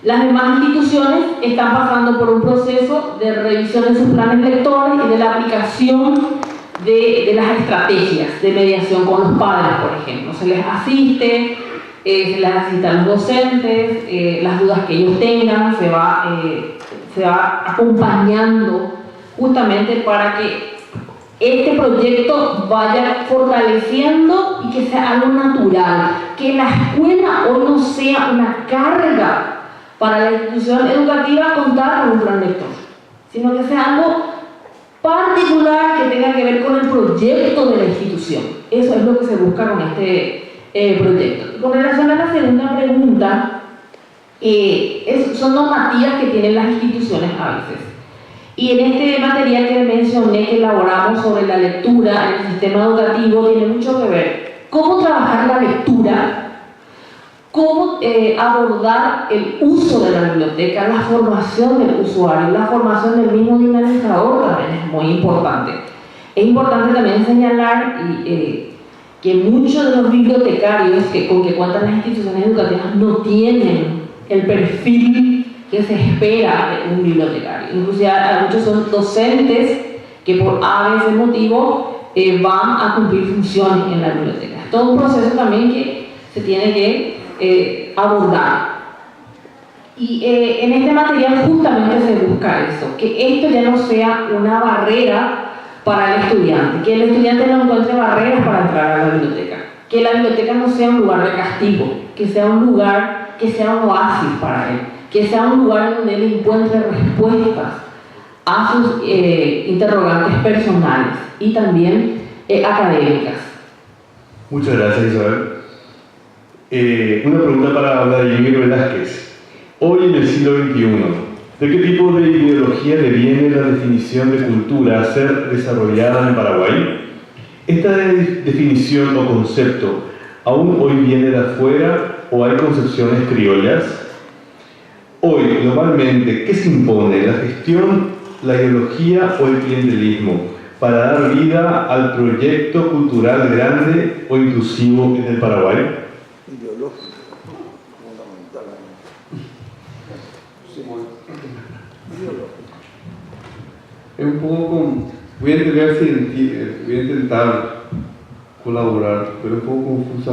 Las demás instituciones están pasando por un proceso de revisión de sus planes lectores y de la aplicación de las estrategias de mediación con los padres, por ejemplo. Se les asiste, se les asiste a los docentes, las dudas que ellos tengan, se va acompañando justamente para que este proyecto vaya fortaleciendo y que sea algo natural, que la escuela hoy no sea una carga para la institución educativa contar con un plan lector, sino que sea algo particular que tenga que ver con el proyecto de la institución. Eso es lo que se busca con este proyecto. Con relación a la segunda pregunta, son normativas que tienen las instituciones a veces. Y en este material que mencioné, que elaboramos sobre la lectura en el sistema educativo, tiene mucho que ver cómo trabajar la lectura, cómo abordar el uso de la biblioteca, la formación del usuario, la formación del mismo dinamizador también es muy importante. Es importante también señalar que muchos de los bibliotecarios con que cuentan las instituciones educativas no tienen el perfil que se espera de un bibliotecario. Inclusive muchos son docentes que por A veces motivo van a cumplir funciones en la biblioteca. Es todo un proceso también que se tiene que abordar. Y en este material justamente se busca eso, que esto ya no sea una barrera para el estudiante, que el estudiante no encuentre barreras para entrar a la biblioteca, que la biblioteca no sea un lugar de castigo, que sea un lugar, que sea un oasis para él, que sea un lugar donde él encuentre respuestas a sus interrogantes personales y también académicas. Muchas gracias, Isabel. Una pregunta para Vladimir Velázquez. Hoy en el siglo XXI, ¿de qué tipo de ideología deviene la definición de cultura a ser desarrollada en Paraguay? ¿Esta definición o concepto aún hoy viene de afuera o hay concepciones criollas? Hoy, globalmente, ¿qué se impone? ¿La gestión, la ideología o el clientelismo para dar vida al proyecto cultural grande o inclusivo en el Paraguay? Ideológico, fundamentalmente. Sí. Es un poco voy a intentar colaborar, pero es un poco confusa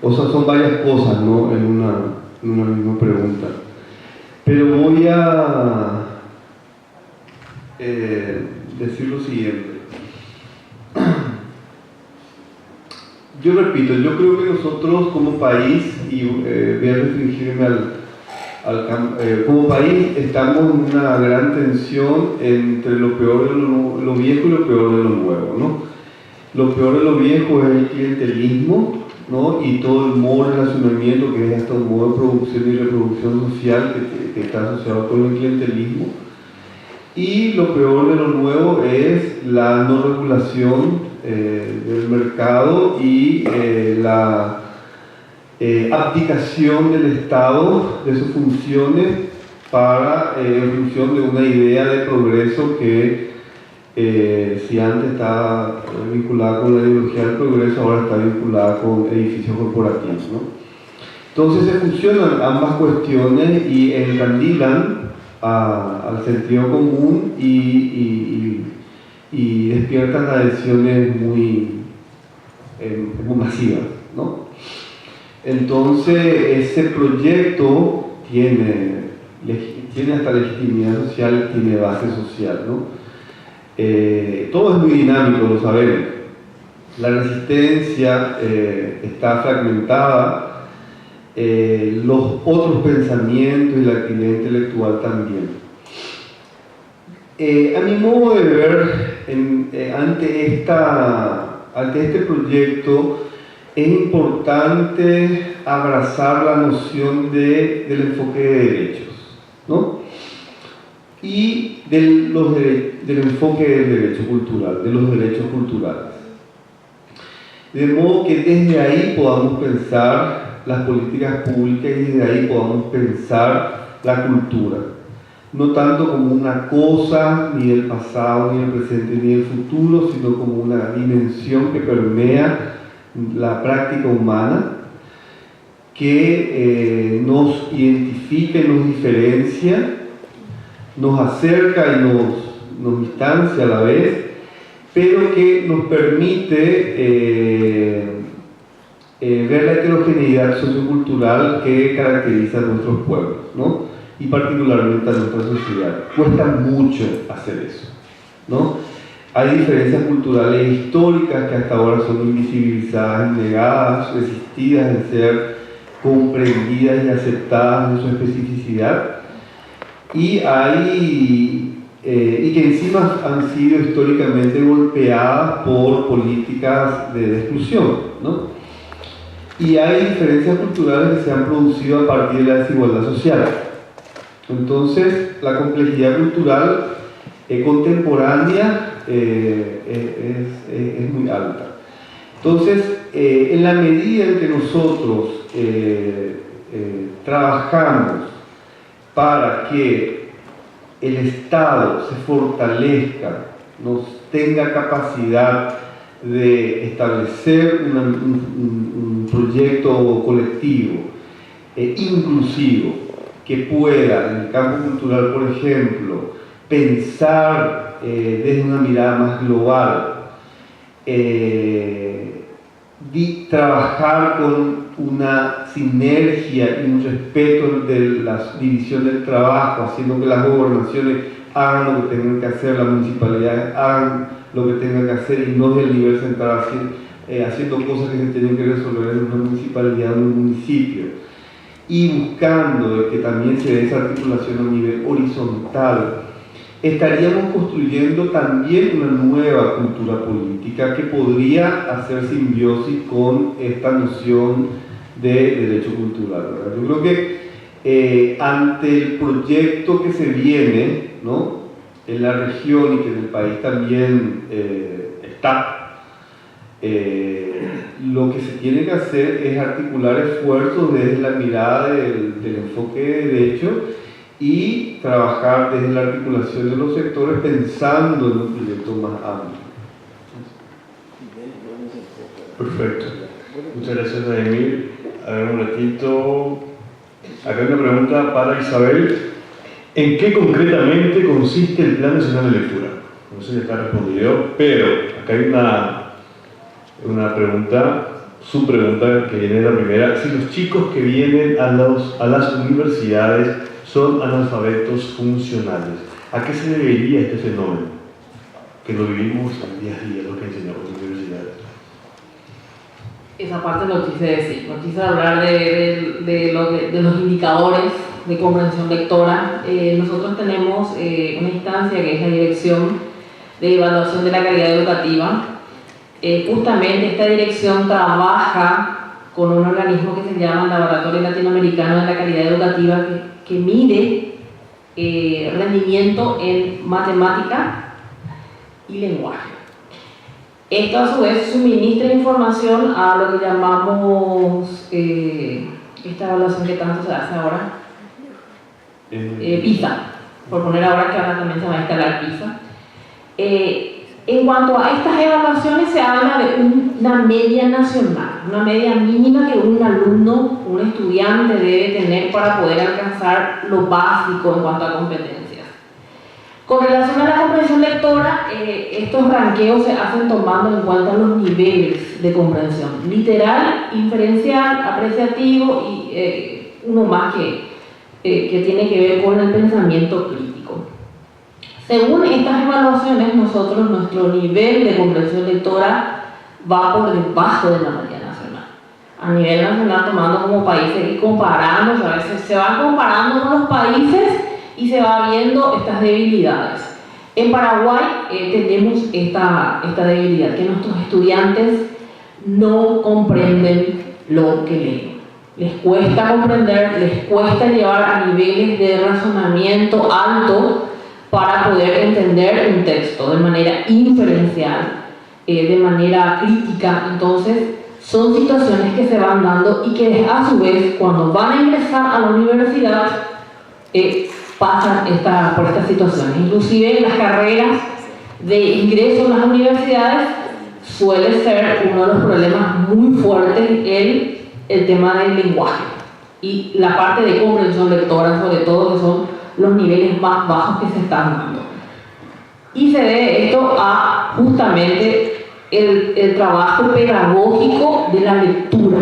o sea, son varias cosas, ¿no? En una misma pregunta. Pero voy a decir lo siguiente. Yo repito, yo creo que nosotros como país, y voy a restringirme como país, estamos en una gran tensión entre lo peor de lo viejo y lo peor de lo nuevo, ¿no? Lo peor de lo viejo es el clientelismo, ¿no? Y todo el modo de relacionamiento, que es hasta un modo de producción y reproducción social que está asociado con el clientelismo. Y lo peor de lo nuevo es la no regulación del mercado y la abdicación del Estado de sus funciones en función de una idea de progreso que si antes estaba vinculada con la ideología del progreso, ahora está vinculada con edificios corporativos, ¿no? Entonces se fusionan ambas cuestiones y encandilan al sentido común y despiertan adhesiones muy masivas, ¿no? Entonces ese proyecto tiene hasta legitimidad social, tiene base social, ¿no? Todo es muy dinámico, lo sabemos. La resistencia está fragmentada, los otros pensamientos y la actividad intelectual también. A mi modo de ver, ante este proyecto, es importante abrazar la noción del enfoque de derechos, ¿no? Y del enfoque del derecho cultural, de los derechos culturales. De modo que desde ahí podamos pensar las políticas públicas y desde ahí podamos pensar la cultura. No tanto como una cosa ni del pasado, ni del presente, ni del futuro, sino como una dimensión que permea la práctica humana, que nos identifica y nos diferencia, nos acerca y nos distancia a la vez, pero que nos permite ver la heterogeneidad sociocultural que caracteriza a nuestros pueblos, ¿no? Y particularmente a nuestra sociedad. Cuesta mucho hacer eso, ¿no? Hay diferencias culturales históricas que hasta ahora son invisibilizadas, negadas, resistidas de ser comprendidas y aceptadas en su especificidad, y que encima han sido históricamente golpeadas por políticas de exclusión, ¿no? Y hay diferencias culturales que se han producido a partir de la desigualdad social. Entonces, la complejidad cultural contemporánea es muy alta. Entonces, en la medida en que nosotros trabajamos para que el Estado se fortalezca, nos tenga capacidad de establecer un proyecto colectivo inclusivo, que pueda, en el campo cultural, por ejemplo, pensar desde una mirada más global, trabajar con una sinergia y un respeto de la división del trabajo, haciendo que las gobernaciones hagan lo que tengan que hacer, las municipalidades hagan lo que tengan que hacer, y no del nivel central haciendo cosas que se tienen que resolver en una municipalidad o en un municipio, y buscando que también se dé esa articulación a nivel horizontal, estaríamos construyendo también una nueva cultura política que podría hacer simbiosis con esta noción de derecho cultural, ¿verdad? Yo creo que ante el proyecto que se viene, ¿no?, en la región y que en el país también está, lo que se tiene que hacer es articular esfuerzos desde la mirada del enfoque de derecho y trabajar desde la articulación de los sectores pensando en un proyecto más amplio. Perfecto. Muchas gracias, Emil. A ver, un ratito. Acá hay una pregunta para Isabel. ¿En qué concretamente consiste el Plan Nacional de Lectura? No sé si está respondido, pero acá hay una pregunta, su pregunta, que viene la primera. Si los chicos que vienen a las universidades son analfabetos funcionales, ¿a qué se debería este fenómeno? Que lo vivimos día a día, lo que enseñamos en las universidades. Esa parte no quise decir, no quise hablar de los indicadores de comprensión lectora. Nosotros tenemos una instancia que es la Dirección de Evaluación de la Calidad Educativa. Justamente esta dirección trabaja con un organismo que se llama Laboratorio Latinoamericano de la Calidad Educativa, que mide rendimiento en matemática y lenguaje. Esto a su vez suministra información a lo que llamamos esta evaluación que tanto se hace ahora, PISA, por poner ahora que ahora también se va a instalar PISA. En cuanto a estas evaluaciones, se habla de una media nacional, una media mínima que un alumno, un estudiante debe tener para poder alcanzar lo básico en cuanto a competencias. Con relación a la comprensión lectora, estos ranqueos se hacen tomando en cuenta los niveles de comprensión: literal, inferencial, apreciativo y uno más que tiene que ver con el pensamiento crítico. Según estas evaluaciones, nuestro nivel de comprensión lectora va por debajo de la media nacional. A nivel nacional, tomando como países y comparando, a veces se van comparando con los países y se va viendo estas debilidades. En Paraguay tenemos esta debilidad, que nuestros estudiantes no comprenden lo que leen. Les cuesta comprender, les cuesta llevar a niveles de razonamiento alto para poder entender un texto de manera inferencial, de manera crítica. Entonces, son situaciones que se van dando y que a su vez, cuando van a ingresar a la universidad, pasan por estas situaciones. Inclusive en las carreras de ingreso en las universidades suele ser uno de los problemas muy fuertes el tema del lenguaje y la parte de comprensión lectora, sobre todo, que son los niveles más bajos que se están dando. Y se debe esto a justamente el trabajo pedagógico de la lectura.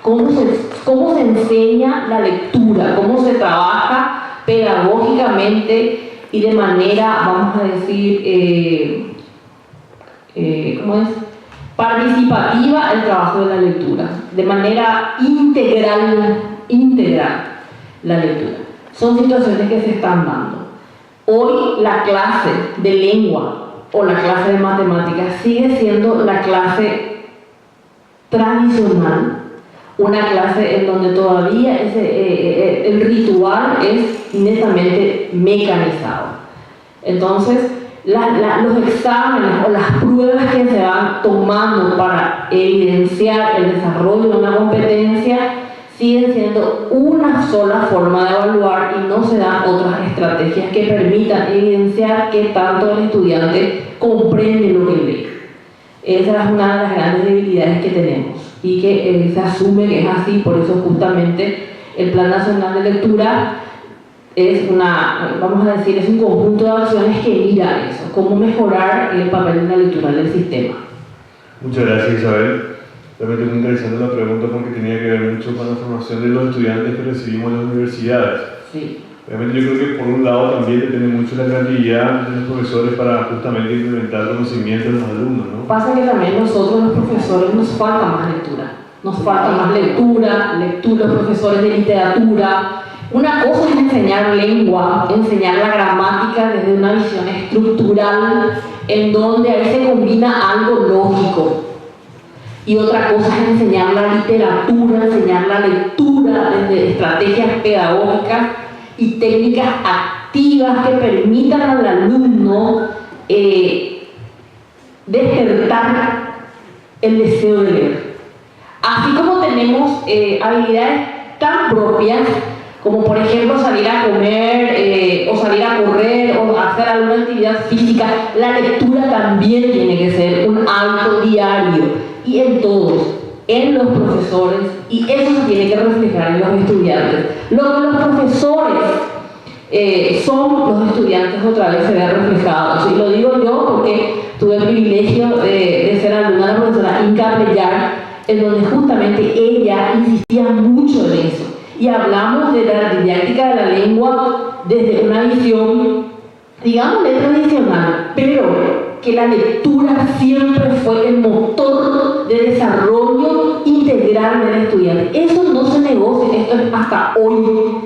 Cómo se enseña la lectura, cómo se trabaja pedagógicamente y de manera, vamos a decir, participativa el trabajo de la lectura, de manera integral la lectura. Son situaciones que se están dando. Hoy la clase de lengua o la clase de matemáticas sigue siendo la clase tradicional, una clase en donde todavía el ritual es netamente mecanizado. Entonces, los exámenes o las pruebas que se van tomando para evidenciar el desarrollo de una competencia siguen siendo una sola forma de evaluar y no se dan otras estrategias que permitan evidenciar qué tanto el estudiante comprende lo que lee. Esa es una de las grandes debilidades que tenemos y que se asume que es así. Por eso justamente el Plan Nacional de Lectura es es un conjunto de acciones que mira eso, cómo mejorar el papel de la lectura del sistema. Muchas gracias, Isabel. Realmente es muy interesante la pregunta porque tenía que ver mucho con la formación de los estudiantes que recibimos en las universidades. Sí. Obviamente yo creo que por un lado también depende mucho la creatividad de los profesores para justamente implementar conocimientos en los alumnos, ¿no? Pasa que también nosotros los profesores nos falta más lectura. Nos falta más lectura, los profesores de literatura. Una cosa es enseñar lengua, enseñar la gramática desde una visión estructural, en donde ahí se combina algo lógico. Y otra cosa es enseñar la literatura, enseñar la lectura desde estrategias pedagógicas y técnicas activas que permitan al alumno despertar el deseo de leer. Así como tenemos habilidades tan propias como por ejemplo salir a comer o salir a correr o hacer alguna actividad física, la lectura también tiene que ser un hábito diario y en todos, en los profesores, y eso se tiene que reflejar en los estudiantes. Lo que los profesores son, los estudiantes otra vez se ve reflejado. Y lo digo yo porque tuve el privilegio de ser alumna de la profesora Inca Pleyar, en donde justamente ella insistía mucho en eso. Y hablamos de la didáctica de la lengua desde una visión, digámosle, tradicional, pero que la lectura siempre fue el motor de desarrollo integral del estudiante. Eso no se negocia, esto es hasta hoy.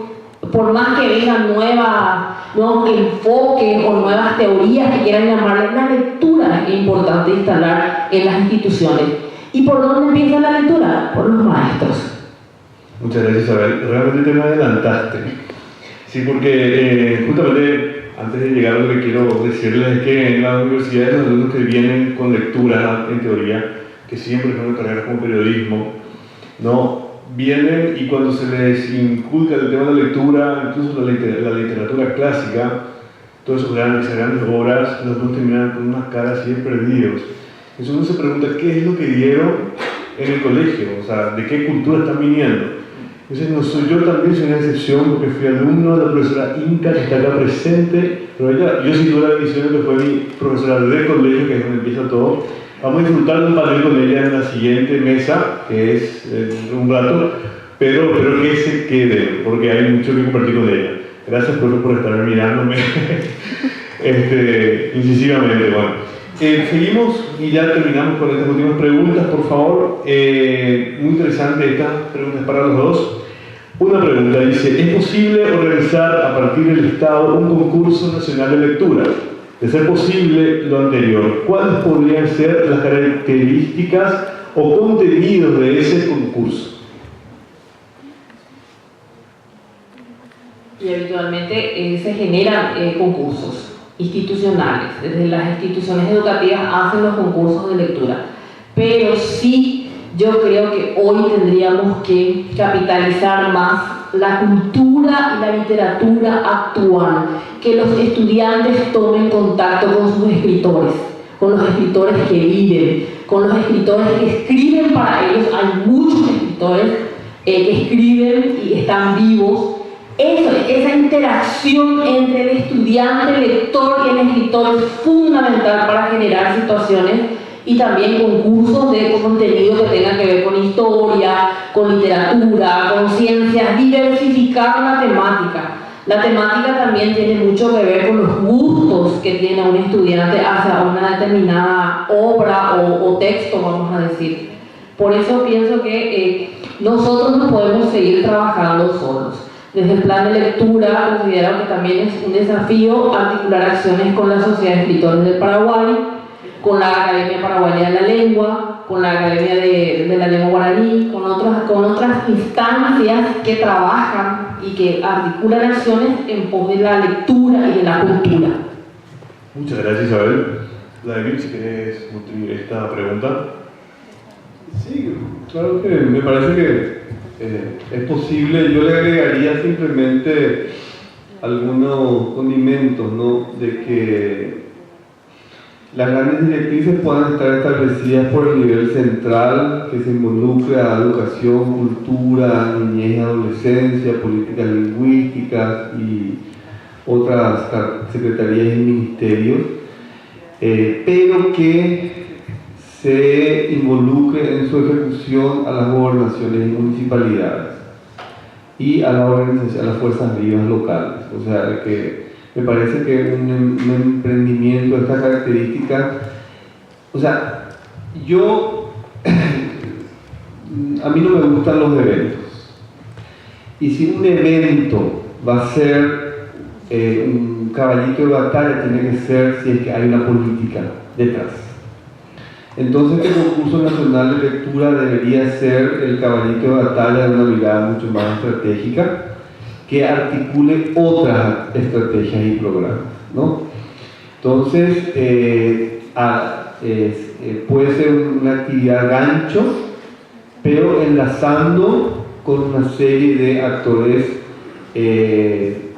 Por más que vengan nuevos enfoques o nuevas teorías que quieran llamarle, la lectura es importante instalar en las instituciones. ¿Y por dónde empieza la lectura? Por los maestros. Muchas gracias, Isabel. Realmente te me adelantaste. Sí, porque justamente antes de llegar a lo que quiero decirles es que en las universidades los alumnos que vienen con lectura, en teoría, que siempre son carreras como periodismo, ¿no? Vienen y cuando se les inculca el tema de la lectura, incluso la literatura clásica, todas esas grandes obras, los dos terminan con unas caras así de perdidos. Entonces uno se pregunta, ¿qué es lo que dieron en el colegio? O sea, ¿de qué cultura están viniendo? Entonces, yo también soy una excepción porque fui alumno de la profesora Inca, que está acá presente, pero yo sí tuve la bendición de que fue mi profesora de colegio, que es donde empieza todo. Vamos a disfrutar de un panel con ella en la siguiente mesa, que es un rato, pero que se quede, porque hay mucho que compartir con ella. Gracias por estar mirándome incisivamente. Bueno. Seguimos y ya terminamos con estas últimas preguntas, por favor. Muy interesante estas preguntas para los dos. Una pregunta dice, ¿es posible organizar a partir del Estado un concurso nacional de lectura? De ser posible lo anterior, ¿cuáles podrían ser las características o contenidos de ese concurso? Y habitualmente se generan concursos institucionales, desde las instituciones educativas hacen los concursos de lectura, pero sí yo creo que hoy tendríamos que capitalizar más la cultura y la literatura actual, que los estudiantes tomen contacto con sus escritores, con los escritores que viven, con los escritores que escriben para ellos. Hay muchos escritores que escriben y están vivos. Esa interacción entre el estudiante, el lector y el escritor es fundamental para generar situaciones y también concursos de contenido que tengan que ver con historia, con literatura, con ciencias, diversificar la temática. La temática también tiene mucho que ver con los gustos que tiene un estudiante hacia una determinada obra o texto, vamos a decir. Por eso pienso que nosotros no podemos seguir trabajando solos. Desde el plan de lectura considero que también es un desafío articular acciones con la Sociedad de Escritores del Paraguay, con la Academia Paraguaya de la Lengua, con la Academia de la Lengua Guaraní, con otras instancias que trabajan y que articulan acciones en pos de la lectura y de la cultura. Muchas gracias, Isabel. David, si querés nutrir esta pregunta. Sí, claro que me parece que es posible. Yo le agregaría simplemente algunos condimentos, ¿no? De que las grandes directrices puedan estar establecidas por el nivel central, que se involucre a educación, cultura, niñez y adolescencia, políticas lingüísticas y otras secretarías y ministerios, pero que se involucre en su ejecución a las gobernaciones y municipalidades y a las fuerzas vivas locales. O sea, que me parece que un emprendimiento de estas características, o sea, a mí no me gustan los eventos, y si un evento va a ser un caballito de batalla, tiene que ser si es que hay una política detrás. Entonces el concurso nacional de lectura debería ser el caballito de batalla de una mirada mucho más estratégica, que articule otras estrategias y programas, ¿no? Entonces, puede ser una actividad gancho, pero enlazando con una serie de actores,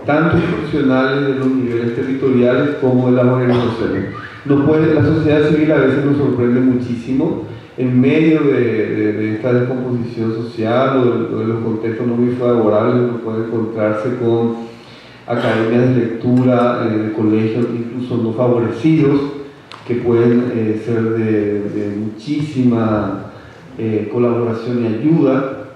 tanto profesionales de los niveles territoriales como de las organizaciones. La sociedad civil a veces nos sorprende muchísimo en medio de esta descomposición social o de los contextos no muy favorables. Uno puede encontrarse con academias de lectura de colegios incluso no favorecidos, que pueden ser de muchísima colaboración y ayuda.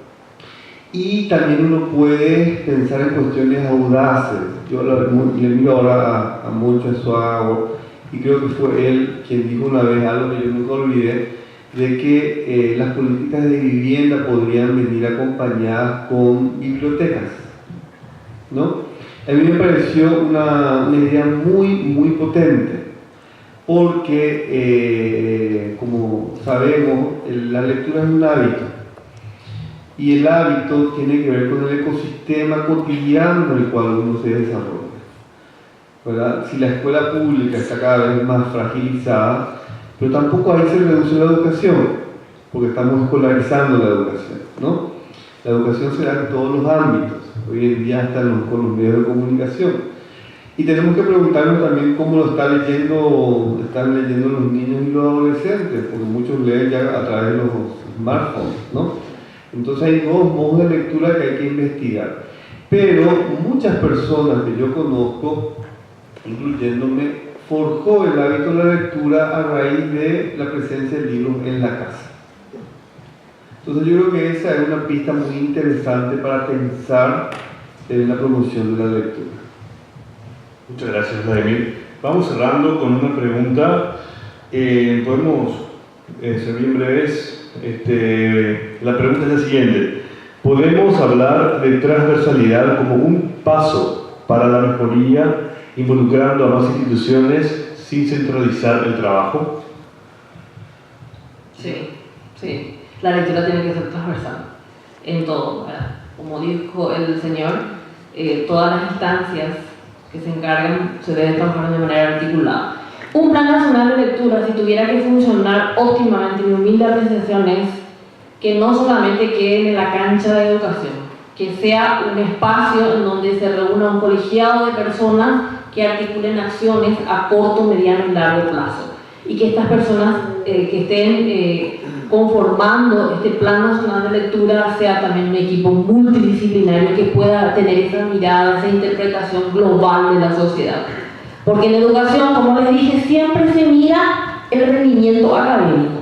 Y también uno puede pensar en cuestiones audaces. Yo le miro ahora a Moncho Suárez, y creo que fue él quien dijo una vez algo que yo nunca olvidé, de que las políticas de vivienda podrían venir acompañadas con bibliotecas, ¿no? A mí me pareció una idea muy potente, porque como sabemos, la lectura es un hábito, y el hábito tiene que ver con el ecosistema cotidiano en el cual uno se desarrolla, ¿verdad? Si la escuela pública está cada vez más fragilizada, pero tampoco ahí se reduce la educación, porque estamos escolarizando la educación, ¿no? La educación se da en todos los ámbitos, hoy en día hasta con los medios de comunicación. Y tenemos que preguntarnos también cómo lo están leyendo los niños y los adolescentes, porque muchos leen ya a través de los smartphones, ¿no? Entonces hay nuevos modos de lectura que hay que investigar. Pero muchas personas que yo conozco, incluyéndome, forjó el hábito de la lectura a raíz de la presencia de libros en la casa. Entonces yo creo que esa es una pista muy interesante para pensar en la promoción de la lectura. Muchas gracias, Vladimir. Vamos cerrando con una pregunta. Podemos ser bien breves. La pregunta es la siguiente. ¿Podemos hablar de transversalidad como un paso para la mejoría, involucrando a más instituciones sin centralizar el trabajo? Sí, sí. La lectura tiene que ser transversal en todo, ¿verdad? Como dijo el señor, todas las instancias que se encargan se deben trabajar de manera articulada. Un plan nacional de lectura, si tuviera que funcionar óptimamente, mi humilde apreciación es que no solamente quede en la cancha de educación, que sea un espacio en donde se reúna un colegiado de personas que articulen acciones a corto, mediano y largo plazo, y que estas personas que estén conformando este plan nacional de lectura sea también un equipo multidisciplinario que pueda tener esa mirada, esa interpretación global de la sociedad. Porque en educación, como les dije, siempre se mira el rendimiento académico,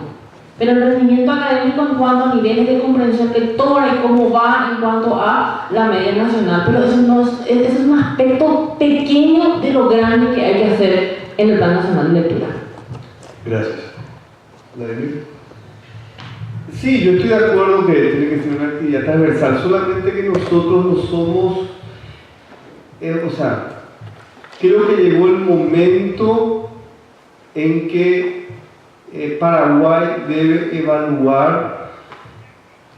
pero el rendimiento académico en cuanto a niveles de comprensión lectora y cómo va en cuanto a la media nacional, pero eso es un aspecto pequeño de lo grande que hay que hacer en el plan nacional de lectura. Gracias. Vladimir. Sí, yo estoy de acuerdo que tiene que ser una actividad transversal, solamente que nosotros no somos, creo que llegó el momento en que Paraguay debe evaluar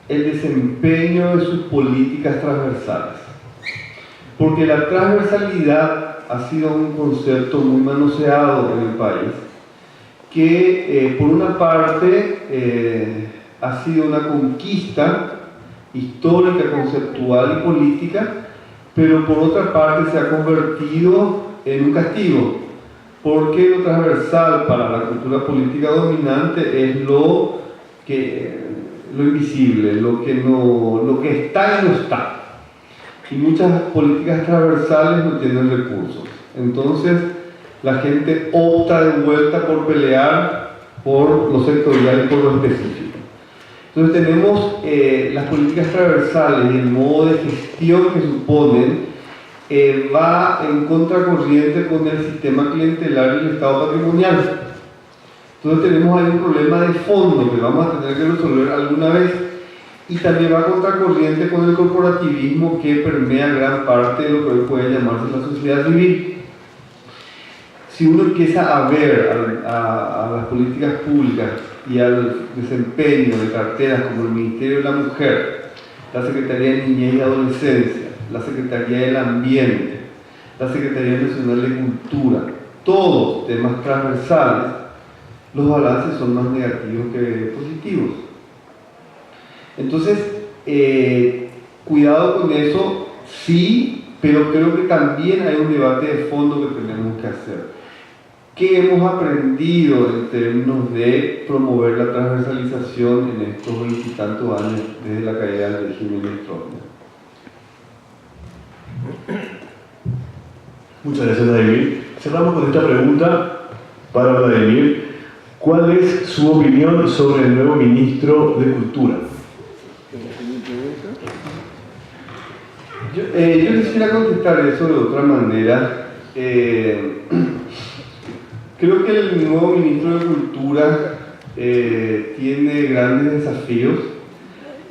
el desempeño de sus políticas transversales, porque la transversalidad ha sido un concepto muy manoseado en el país, que por una parte ha sido una conquista histórica, conceptual y política, pero por otra parte se ha convertido en un castigo, porque lo transversal para la cultura política dominante es lo invisible, lo que está y no está. Y muchas políticas transversales no tienen recursos. Entonces la gente opta de vuelta por pelear por lo sectorial y por lo específico. Entonces tenemos las políticas transversales y el modo de gestión que suponen va en contracorriente con el sistema clientelar y el Estado patrimonial. Entonces tenemos ahí un problema de fondo que vamos a tener que resolver alguna vez, y también va a contracorriente con el corporativismo que permea gran parte de lo que hoy puede llamarse la sociedad civil. Si uno empieza a ver a las políticas públicas y al desempeño de carteras como el Ministerio de la Mujer, la Secretaría de Niñez y Adolescencia, la Secretaría del Ambiente, la Secretaría Nacional de Cultura, todos temas transversales, los balances son más negativos que positivos. Entonces, cuidado con eso, sí, pero creo que también hay un debate de fondo que tenemos que hacer. ¿Qué hemos aprendido en términos de promover la transversalización en estos 20 y tantos años desde la caída del régimen de Stroessner? Muchas gracias, Vladimir. Cerramos con esta pregunta para Vladimir. ¿Cuál es su opinión sobre el nuevo ministro de Cultura? Yo quisiera contestar eso de otra manera. Creo que el nuevo ministro de Cultura tiene grandes desafíos,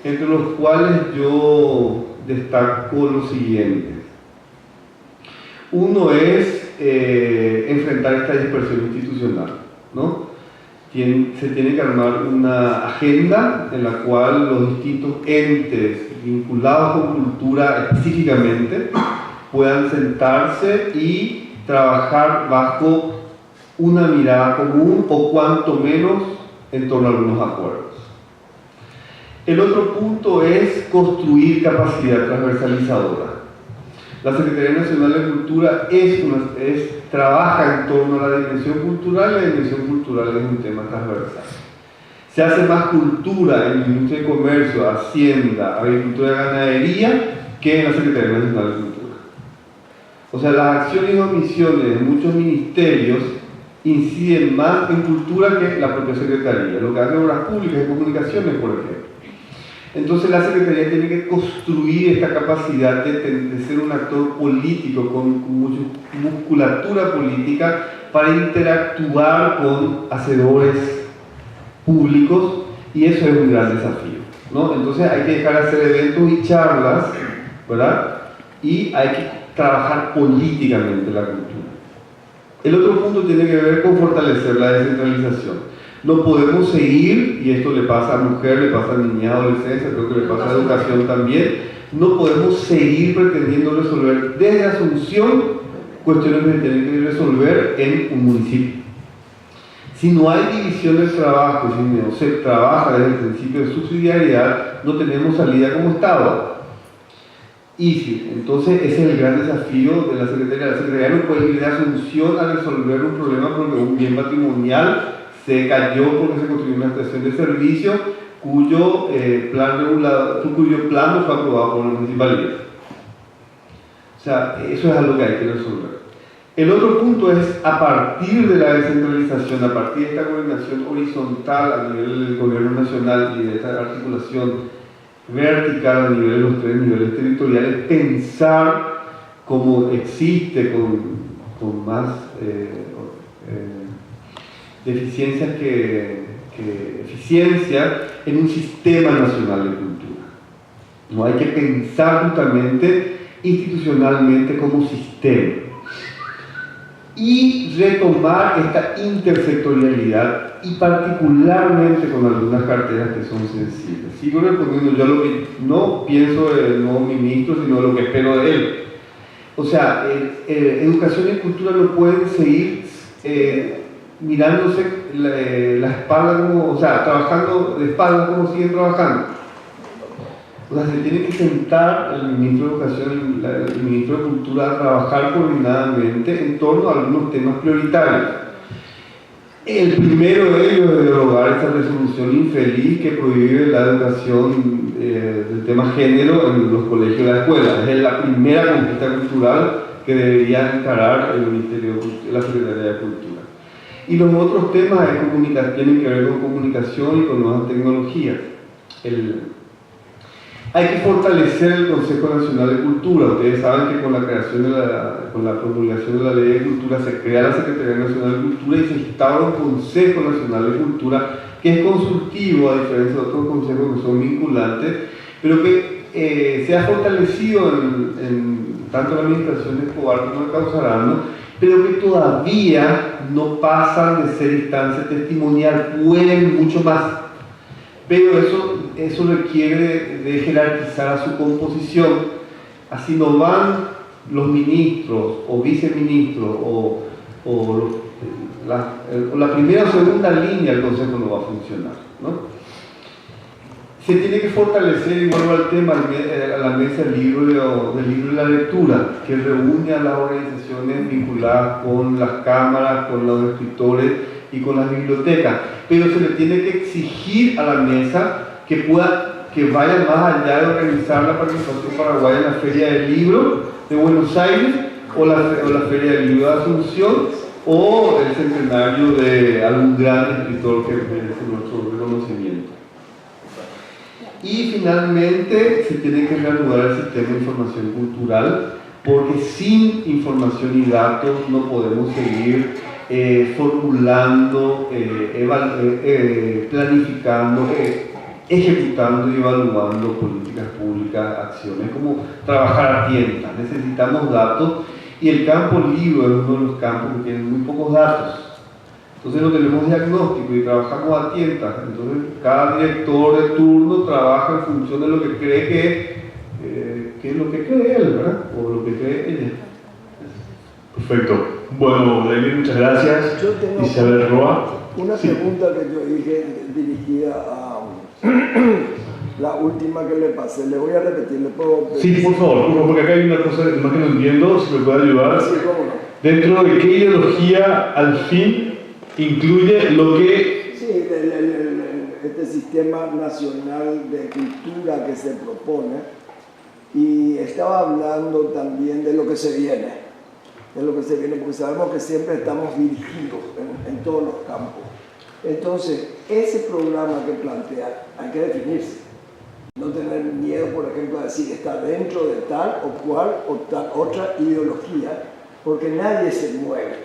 entre los cuales yo destaco lo siguiente. Uno es enfrentar esta dispersión institucional, ¿no? Se tiene que armar una agenda en la cual los distintos entes vinculados con cultura específicamente puedan sentarse y trabajar bajo una mirada común, o cuanto menos en torno a algunos acuerdos. El otro punto es construir capacidad transversalizadora. La Secretaría Nacional de Cultura trabaja en torno a la dimensión cultural, y la dimensión cultural es un tema transversal. Se hace más cultura en la industria de comercio, hacienda, agricultura y ganadería que en la Secretaría Nacional de Cultura. O sea, las acciones y omisiones de muchos ministerios inciden más en cultura que la propia Secretaría. Lo que hace Obras Públicas y Comunicaciones, por ejemplo. Entonces la Secretaría tiene que construir esta capacidad de ser un actor político con mucha musculatura política para interactuar con hacedores públicos, y eso es un gran desafío, ¿no? Entonces hay que dejar de hacer eventos y charlas, ¿verdad? Y hay que trabajar políticamente la cultura. El otro punto tiene que ver con fortalecer la descentralización. No podemos seguir, y esto le pasa a mujer, le pasa a niña, adolescencia, creo que le pasa a educación también, no podemos seguir pretendiendo resolver desde Asunción cuestiones que tienen que resolver en un municipio. Si no hay división del trabajo, si no se trabaja desde el principio de subsidiariedad, no tenemos salida como Estado. Y sí, entonces ese es el gran desafío de la Secretaría. La Secretaría no puede ir de Asunción a resolver un problema porque un bien patrimonial se cayó porque se construyó una estación de servicio cuyo plan no fue aprobado por la municipalidad. O sea, eso es algo que hay que resolver. El otro punto es, a partir de la descentralización, a partir de esta coordinación horizontal a nivel del gobierno nacional y de esta articulación vertical a nivel de los 3 niveles territoriales, pensar como existe con más deficiencias que eficiencia en un sistema nacional de cultura. No hay que pensar justamente institucionalmente como sistema y retomar esta intersectorialidad, y particularmente con algunas carteras que son sensibles. Sigo respondiendo yo lo que no pienso del nuevo ministro, sino lo que espero de él. O sea, educación y cultura no pueden seguir mirándose la espalda como, o sea, trabajando de espalda como siguen trabajando. O sea, se tiene que sentar el ministro de Educación, el ministro de Cultura a trabajar coordinadamente en torno a algunos temas prioritarios. El primero de ellos es derogar esa resolución infeliz que prohíbe la educación del tema género en los colegios y las escuelas. Es la primera conquista cultural que debería encarar el Ministerio, la Secretaría de Cultura. Y los otros temas tienen que ver con comunicación y con nuevas tecnologías. Hay que fortalecer el Consejo Nacional de Cultura. Ustedes saben que con la promulgación de la Ley de Cultura se crea la Secretaría Nacional de Cultura y se instaura un Consejo Nacional de Cultura que es consultivo, a diferencia de otros consejos que son vinculantes, pero que se ha fortalecido tanto en la administración de Escobar como de Causarano, pero que todavía no pasan de ser instancia testimonial, pueden mucho más. Pero eso requiere de jerarquizar a su composición. Así no van los ministros o viceministros o la primera o segunda línea del Consejo no va a funcionar, ¿no? Se tiene que fortalecer, y vuelvo al tema, a la mesa del libro y la lectura, que reúne a las organizaciones vinculadas con las cámaras, con los escritores y con las bibliotecas, pero se le tiene que exigir a la mesa que vaya más allá de organizar la participación paraguaya en la Feria del Libro de Buenos Aires o la Feria del Libro de Asunción o el centenario de algún gran escritor que merece nuestro reconocimiento. Y finalmente se tiene que reanudar el sistema de información cultural, porque sin información y datos no podemos seguir formulando, planificando, ejecutando y evaluando políticas públicas, acciones, como trabajar a tientas. Necesitamos datos, y el campo libro es uno de los campos que tiene muy pocos datos. Entonces no tenemos diagnóstico y trabajamos a tientas. Entonces cada director de turno trabaja en función de lo que cree que es lo que cree él, ¿verdad? O lo que cree ella. Perfecto. Bueno, David, muchas gracias. Yo tengo Isabel Roa. una pregunta que yo dije dirigida la última que le pasé. Le voy a repetir, ¿le puedo pedir? Sí, por favor, porque acá hay una cosa más que no entiendo, si me puede ayudar. Sí, cómo no. ¿Dentro de qué ideología al fin incluye lo que... Sí, este sistema nacional de cultura que se propone, y estaba hablando también de lo que se viene, porque sabemos que siempre estamos dirigidos en todos los campos. Entonces, ese programa que plantea, hay que definirse. No tener miedo, por ejemplo, a decir está dentro de tal o cual o tal otra ideología, porque nadie se mueve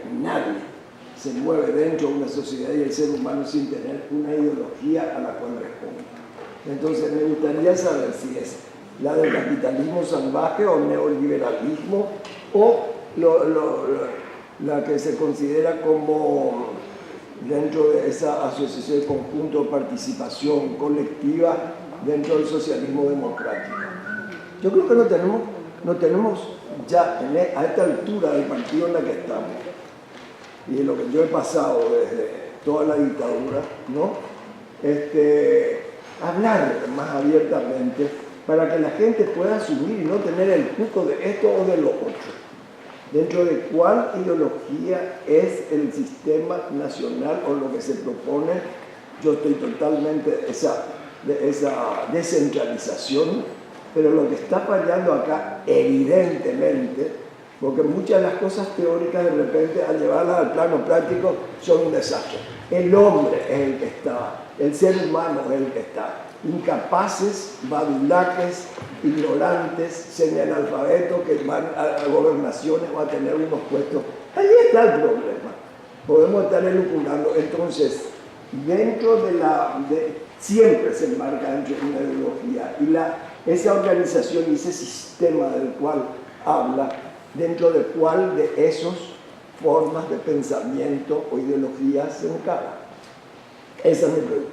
dentro de una sociedad y el ser humano sin tener una ideología a la cual responde. Entonces, me gustaría saber si es la del capitalismo salvaje o neoliberalismo, o la que se considera como dentro de esa asociación de conjunto, participación colectiva dentro del socialismo democrático. Yo creo que no tenemos ya a esta altura del partido en la que estamos, y de lo que yo he pasado desde toda la dictadura, ¿no? Hablar más abiertamente para que la gente pueda asumir y no tener el cuco de esto o de lo otro. Dentro de cuál ideología es el sistema nacional o lo que se propone. Yo estoy totalmente de esa descentralización, pero lo que está fallando acá, evidentemente, porque muchas de las cosas teóricas de repente al llevarlas al plano práctico son un desastre. El hombre es el que está, el ser humano es el que está. Incapaces, badulaques, ignorantes, semianalfabetos que van a gobernaciones o a tener unos puestos. Ahí está el problema. Podemos estar elucubrando. Entonces, dentro siempre se enmarca dentro de una ideología, y esa organización y ese sistema del cual habla, dentro de cuál de esas formas de pensamiento o ideologías se encarga. Esa es mi pregunta.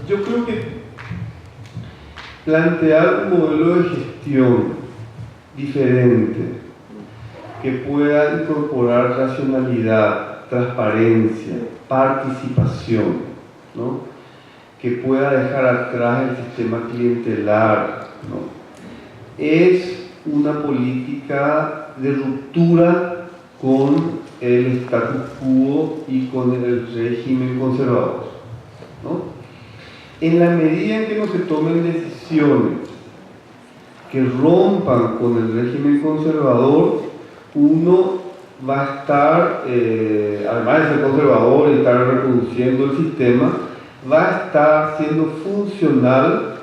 Yo creo que plantear un modelo de gestión diferente que pueda incorporar racionalidad, transparencia, participación, ¿no? Que pueda dejar atrás el sistema clientelar, ¿no? Es una política de ruptura con el status quo y con el régimen conservador, ¿no? En la medida en que no se tomen decisiones que rompan con el régimen conservador, uno va a estar, además de ser conservador y estar reproduciendo el sistema, va a estar siendo funcional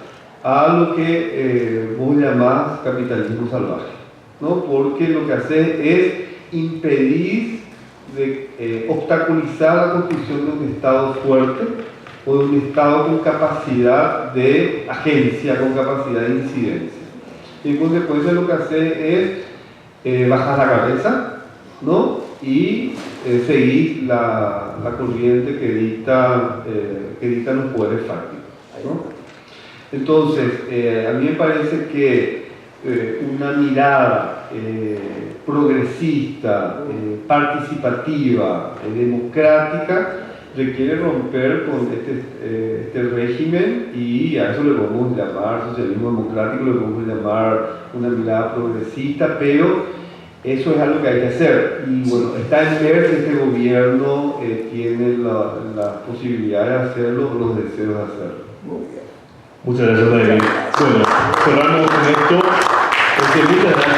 a lo que vos llamás capitalismo salvaje, ¿no? Porque lo que hace es impedir, obstaculizar la construcción de un Estado fuerte o de un Estado con capacidad de agencia, con capacidad de incidencia. Y en consecuencia lo que hace es bajar la cabeza, ¿no? Y seguir la corriente que dictan los poderes fácticos, ¿no? Entonces, a mí me parece que una mirada progresista, participativa, democrática, requiere romper con este régimen, y a eso le podemos llamar socialismo democrático, le podemos llamar una mirada progresista, pero eso es algo que hay que hacer. Y bueno, está en ver si este gobierno tiene la posibilidad de hacerlo o los deseos de hacerlo. Muy bien. Muchas gracias, David. Bueno, cerramos con esto. Muchas gracias.